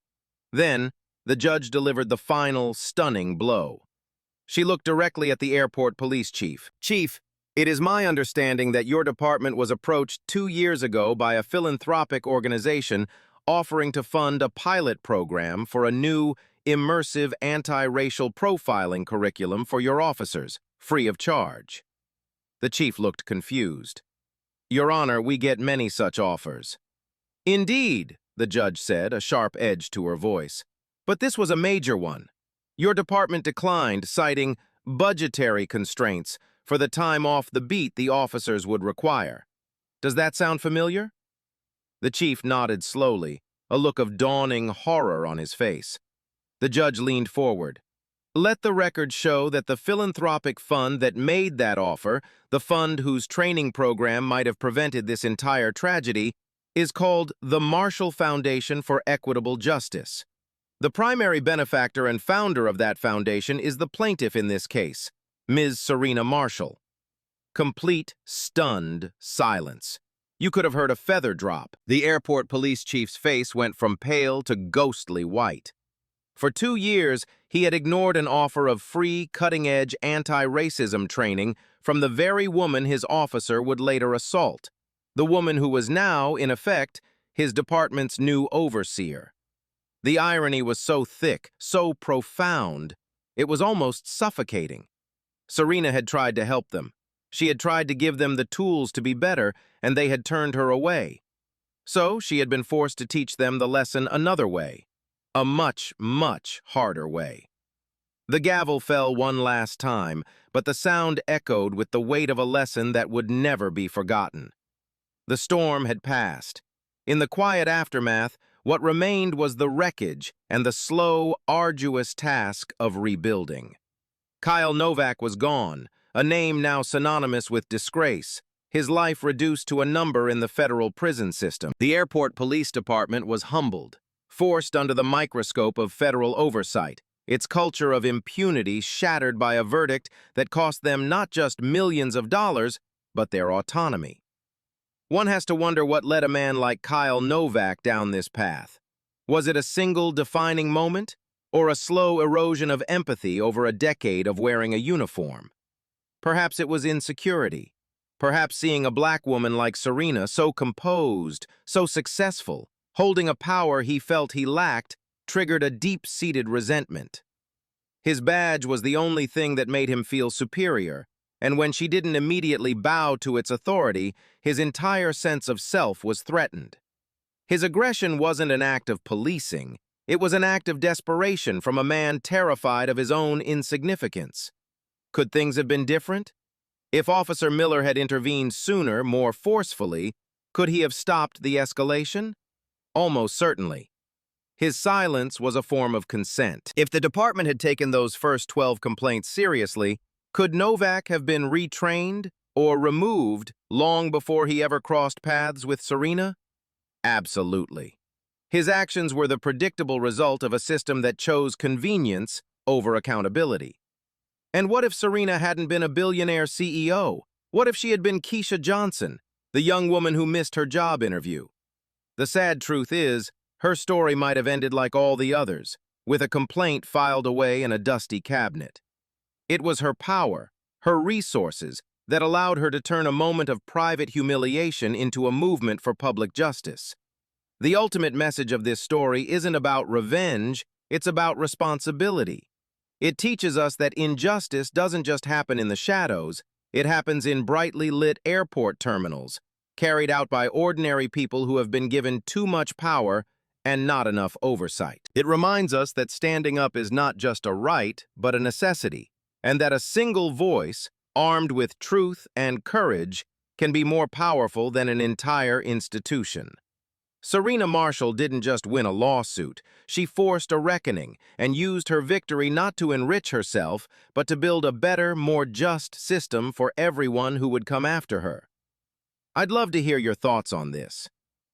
Then, the judge delivered the final, stunning blow. She looked directly at the airport police chief. "Chief, it is my understanding that your department was approached 2 years ago by a philanthropic organization offering to fund a pilot program for a new, immersive anti-racial profiling curriculum for your officers, free of charge." The chief looked confused. "Your Honor, we get many such offers." "Indeed," the judge said, a sharp edge to her voice. "But this was a major one. Your department declined, citing budgetary constraints for the time off the beat the officers would require. Does that sound familiar?" The chief nodded slowly, a look of dawning horror on his face. The judge leaned forward. "Let the record show that the philanthropic fund that made that offer, the fund whose training program might have prevented this entire tragedy, is called the Marshall Foundation for Equitable Justice. The primary benefactor and founder of that foundation is the plaintiff in this case, Ms. Serena Marshall. Complete, stunned silence. You could have heard a feather drop. The airport police chief's face went from pale to ghostly white. For 2 years, he had ignored an offer of free, cutting-edge anti-racism training from the very woman his officer would later assault, the woman who was now, in effect, his department's new overseer. The irony was so thick, so profound, it was almost suffocating. Serena had tried to help them. She had tried to give them the tools to be better, and they had turned her away. So she had been forced to teach them the lesson another way, a much, much harder way. The gavel fell one last time, but the sound echoed with the weight of a lesson that would never be forgotten. The storm had passed. In the quiet aftermath, what remained was the wreckage and the slow, arduous task of rebuilding. Kyle Novak was gone, a name now synonymous with disgrace, his life reduced to a number in the federal prison system. The airport police department was humbled, forced under the microscope of federal oversight, its culture of impunity shattered by a verdict that cost them not just millions of dollars, but their autonomy. One has to wonder what led a man like Kyle Novak down this path. Was it a single defining moment, or a slow erosion of empathy over a decade of wearing a uniform? Perhaps it was insecurity. Perhaps seeing a black woman like Serena, so composed, so successful, holding a power he felt he lacked, triggered a deep-seated resentment. His badge was the only thing that made him feel superior, and when she didn't immediately bow to its authority, his entire sense of self was threatened. His aggression wasn't an act of policing, it was an act of desperation from a man terrified of his own insignificance. Could things have been different? If Officer Miller had intervened sooner, more forcefully, could he have stopped the escalation? Almost certainly. His silence was a form of consent. If the department had taken those first 12 complaints seriously, could Novak have been retrained or removed long before he ever crossed paths with Serena? Absolutely. His actions were the predictable result of a system that chose convenience over accountability. And what if Serena hadn't been a billionaire CEO? What if she had been Keisha Johnson, the young woman who missed her job interview? The sad truth is, her story might have ended like all the others, with a complaint filed away in a dusty cabinet. It was her power, her resources, that allowed her to turn a moment of private humiliation into a movement for public justice. The ultimate message of this story isn't about revenge, it's about responsibility. It teaches us that injustice doesn't just happen in the shadows, it happens in brightly lit airport terminals, carried out by ordinary people who have been given too much power and not enough oversight. It reminds us that standing up is not just a right, but a necessity, and that a single voice, armed with truth and courage, can be more powerful than an entire institution. Serena Marshall didn't just win a lawsuit, she forced a reckoning and used her victory not to enrich herself, but to build a better, more just system for everyone who would come after her. I'd love to hear your thoughts on this.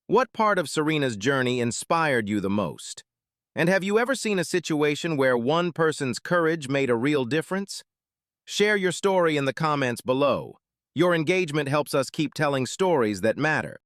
What part of Serena's journey inspired you the most? And have you ever seen a situation where one person's courage made a real difference? Share your story in the comments below. Your engagement helps us keep telling stories that matter.